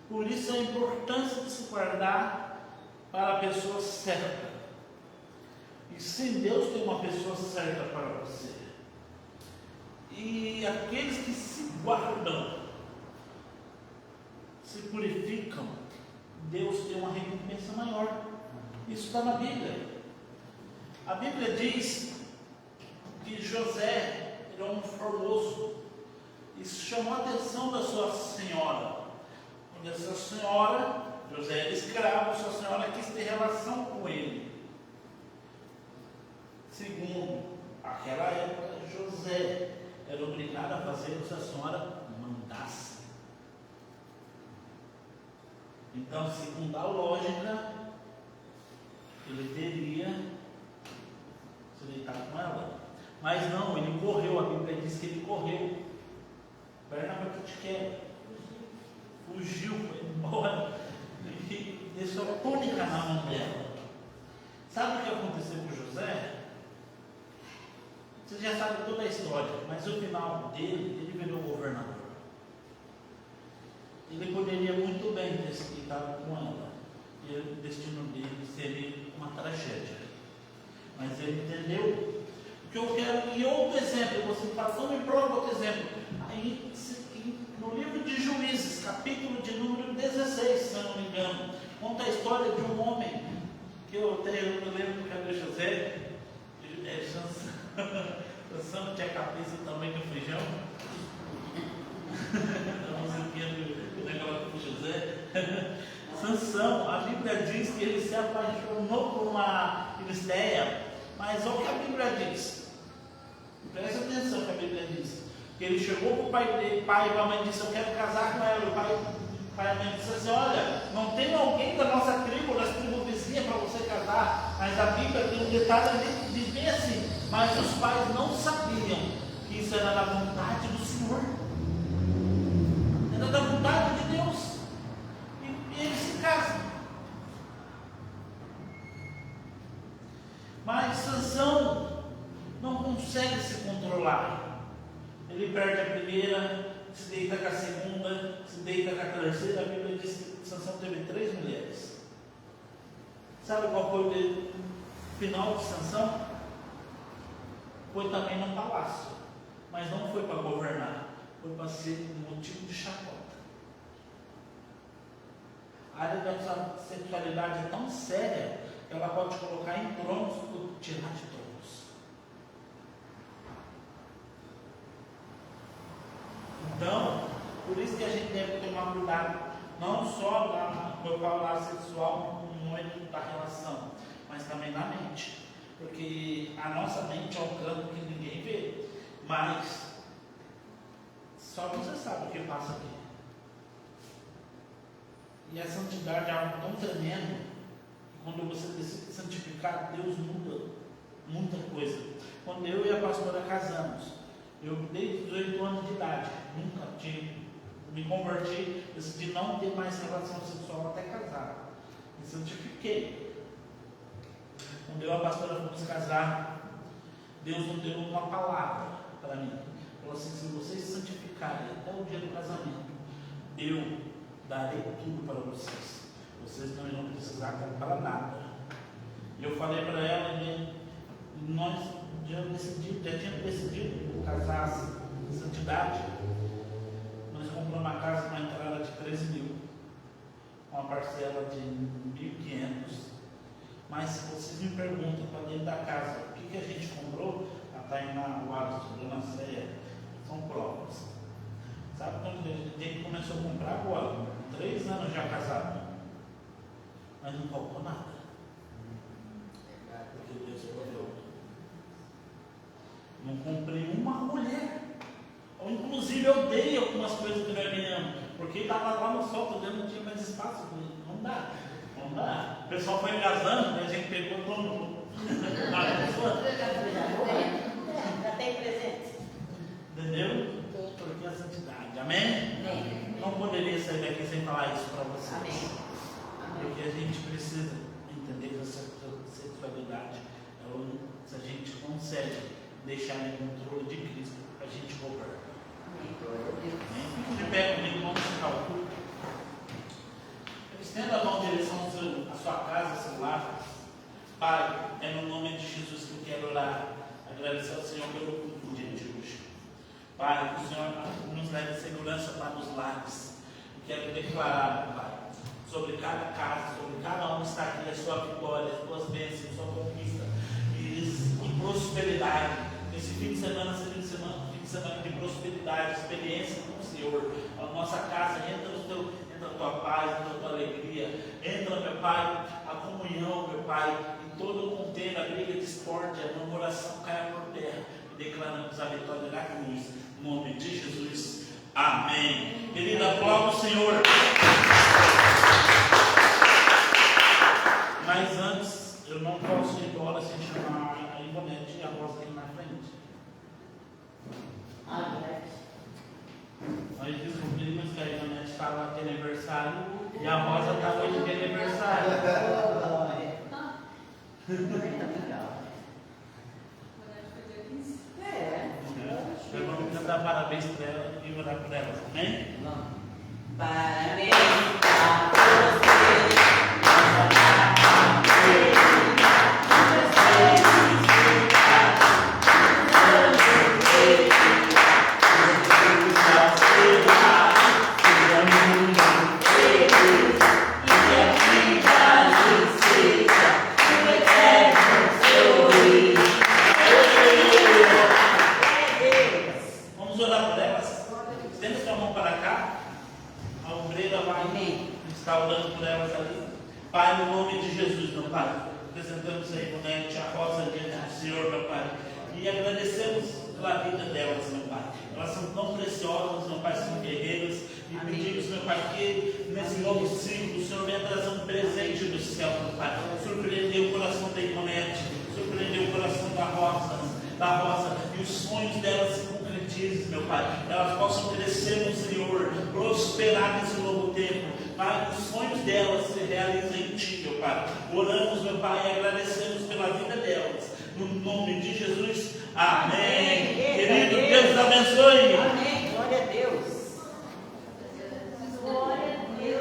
Por isso a importância de se guardar para a pessoa certa. E sim, Deus tem uma pessoa certa para você. E aqueles que se guardam, se purificam, Deus tem uma recompensa maior. Isso está na Bíblia. A Bíblia diz que José era um formoso. Isso chamou a atenção da sua senhora. Quando essa senhora, José era escravo, sua senhora quis ter relação com ele. Segundo, Aquela época, José era obrigado a fazer o que a senhora mandasse. Então, segundo a lógica, ele teria se deitado com ela. Mas não, ele correu, a Bíblia diz que ele correu. Perna para que te quer. Fugiu, foi embora. E deixou a túnica na mão dela. Sabe o que aconteceu com José? Você já sabe toda a história, mas o final dele, ele virou governador. Ele poderia muito bem ter se deitado com ela. E o destino dele seria uma tragédia. Mas ele entendeu. O que eu quero, e outro exemplo, você fala, só me prova outro exemplo. Aí, no livro de Juízes, capítulo de número 16, se eu não me engano, conta a história de um homem, que eu lembro que era José, Sansão tinha a cabeça do tamanho do feijão. A musiquinha do negócio do José. Sansão, a Bíblia diz que ele se apaixonou por uma filisteia, mas olha o que a Bíblia diz. Presta atenção no que a Bíblia diz. Que ele chegou para o pai dele, pai e a mãe disse, eu quero casar com ela. O pai e a mãe disse assim, olha, não tem alguém da nossa tribo, das tribos vizinhas para você casar. Mas a Bíblia tem um detalhe ali, diz bem assim, mas os pais não sabiam que isso era da vontade do Senhor. Era da vontade de Deus. E eles se casam. Mas Sansão não consegue se controlar. Ele perde a primeira, se deita com a segunda, se deita com a terceira. A Bíblia diz que Sansão teve 3 mulheres. Sabe qual foi o final de Sansão? Foi também no palácio, mas não foi para governar, foi para ser motivo de chacota. A área da sexualidade é tão séria que ela pode colocar em tronos ou tirar de tronos. Então, por isso que a gente deve tomar cuidado, não só no lado sexual, no momento da relação, mas também na mente. Porque a nossa mente é um campo que ninguém vê, mas só você sabe o que passa aqui. E a santidade é algo tão tremendo, que quando você decide santificar, Deus muda muita coisa. Quando eu e a pastora casamos, eu desde 18 anos de idade, nunca tinha, me converti, decidi não ter mais relação sexual até casar. Me santifiquei. Quando eu e a pastora fomos casar, Deus não deu uma palavra para mim. Falou assim, se vocês se santificarem até o dia do casamento, eu darei tudo para vocês. Vocês não irão precisar comprar nada. E eu falei para ela, e nós já tínhamos decidido casar em santidade. Nós compramos uma casa com uma entrada de 13 mil, uma parcela de 1.500. Mas se vocês me perguntam para dentro da casa o que a gente comprou, a Tainá, o Alisson, a Dona Céia, são provas. Sabe quando a gente começou a comprar agora? 3 anos já casado, mas não faltou nada. Porque Deus proveu. Não comprei uma mulher. Ou inclusive eu dei algumas coisas que nós ganhamos, porque estava lá no sol, não tinha mais espaço. Não dá. Não dá. O pessoal foi casando, a gente pegou todo mundo. Já tem presente. Entendeu? Porque a santidade. Amém? Não poderia sair daqui sem falar isso para vocês. Amém. Porque a gente precisa entender que a sexualidade, se a gente consegue deixar em controle de Cristo, a gente governa. Fique de pé comigo, vamos ficar o culto. Estenda a mão em direção à sua casa, seu lar. Pai, é no nome de Jesus que eu quero orar, agradecer ao Senhor pelo culto do dia de hoje. Pai, que o Senhor nos leve segurança para os lares. Eu quero declarar, Pai, sobre cada casa, sobre cada um que está aqui, a sua vitória, as suas bênçãos, a sua conquista e prosperidade. Esse fim de semana seja um fim de semana de prosperidade, experiência com o Senhor. A nossa casa entra a tua paz, entra a tua alegria, entra, meu Pai, a comunhão, meu Pai, em todo o contenda, a briga, discórdia, a murmuração caia por terra. declaramos a vitória da cruz, no nome de Jesus. Amém. Querida, aplauda o Senhor. Mas antes, eu não posso ir embora sem chamar a Ivonete e a Rosa aqui na frente. Nós descobrimos que a Ivonete estava de aniversário e a Rosa está hoje de aniversário. Nós vamos cantar parabéns para ela e orar por ela. Amém? Parabéns a você. Vamos orar por elas? Estenda sua mão para cá. A obreira vai estar orando por elas ali. Pai, no nome de Jesus, meu Pai, apresentamos a Ivonete, a Rosa diante do Senhor, meu Pai, e agradecemos pela vida delas, meu Pai. Elas são tão preciosas, meu Pai, são guerreiras, e pedimos, meu Pai, que nesse novo ciclo o Senhor venha trazer um presente do céu, meu Pai. Surpreender o coração da Ivonete, surpreender o coração da Rosa, e os sonhos delas se concretizem, meu Pai. Elas possam crescer no Senhor, prosperar nesse novo tempo. Pai, os sonhos delas se realizem em Ti, meu Pai. Oramos, meu Pai, e agradecemos pela vida delas. No nome de Jesus, amém. Querido, Deus abençoe. Amém.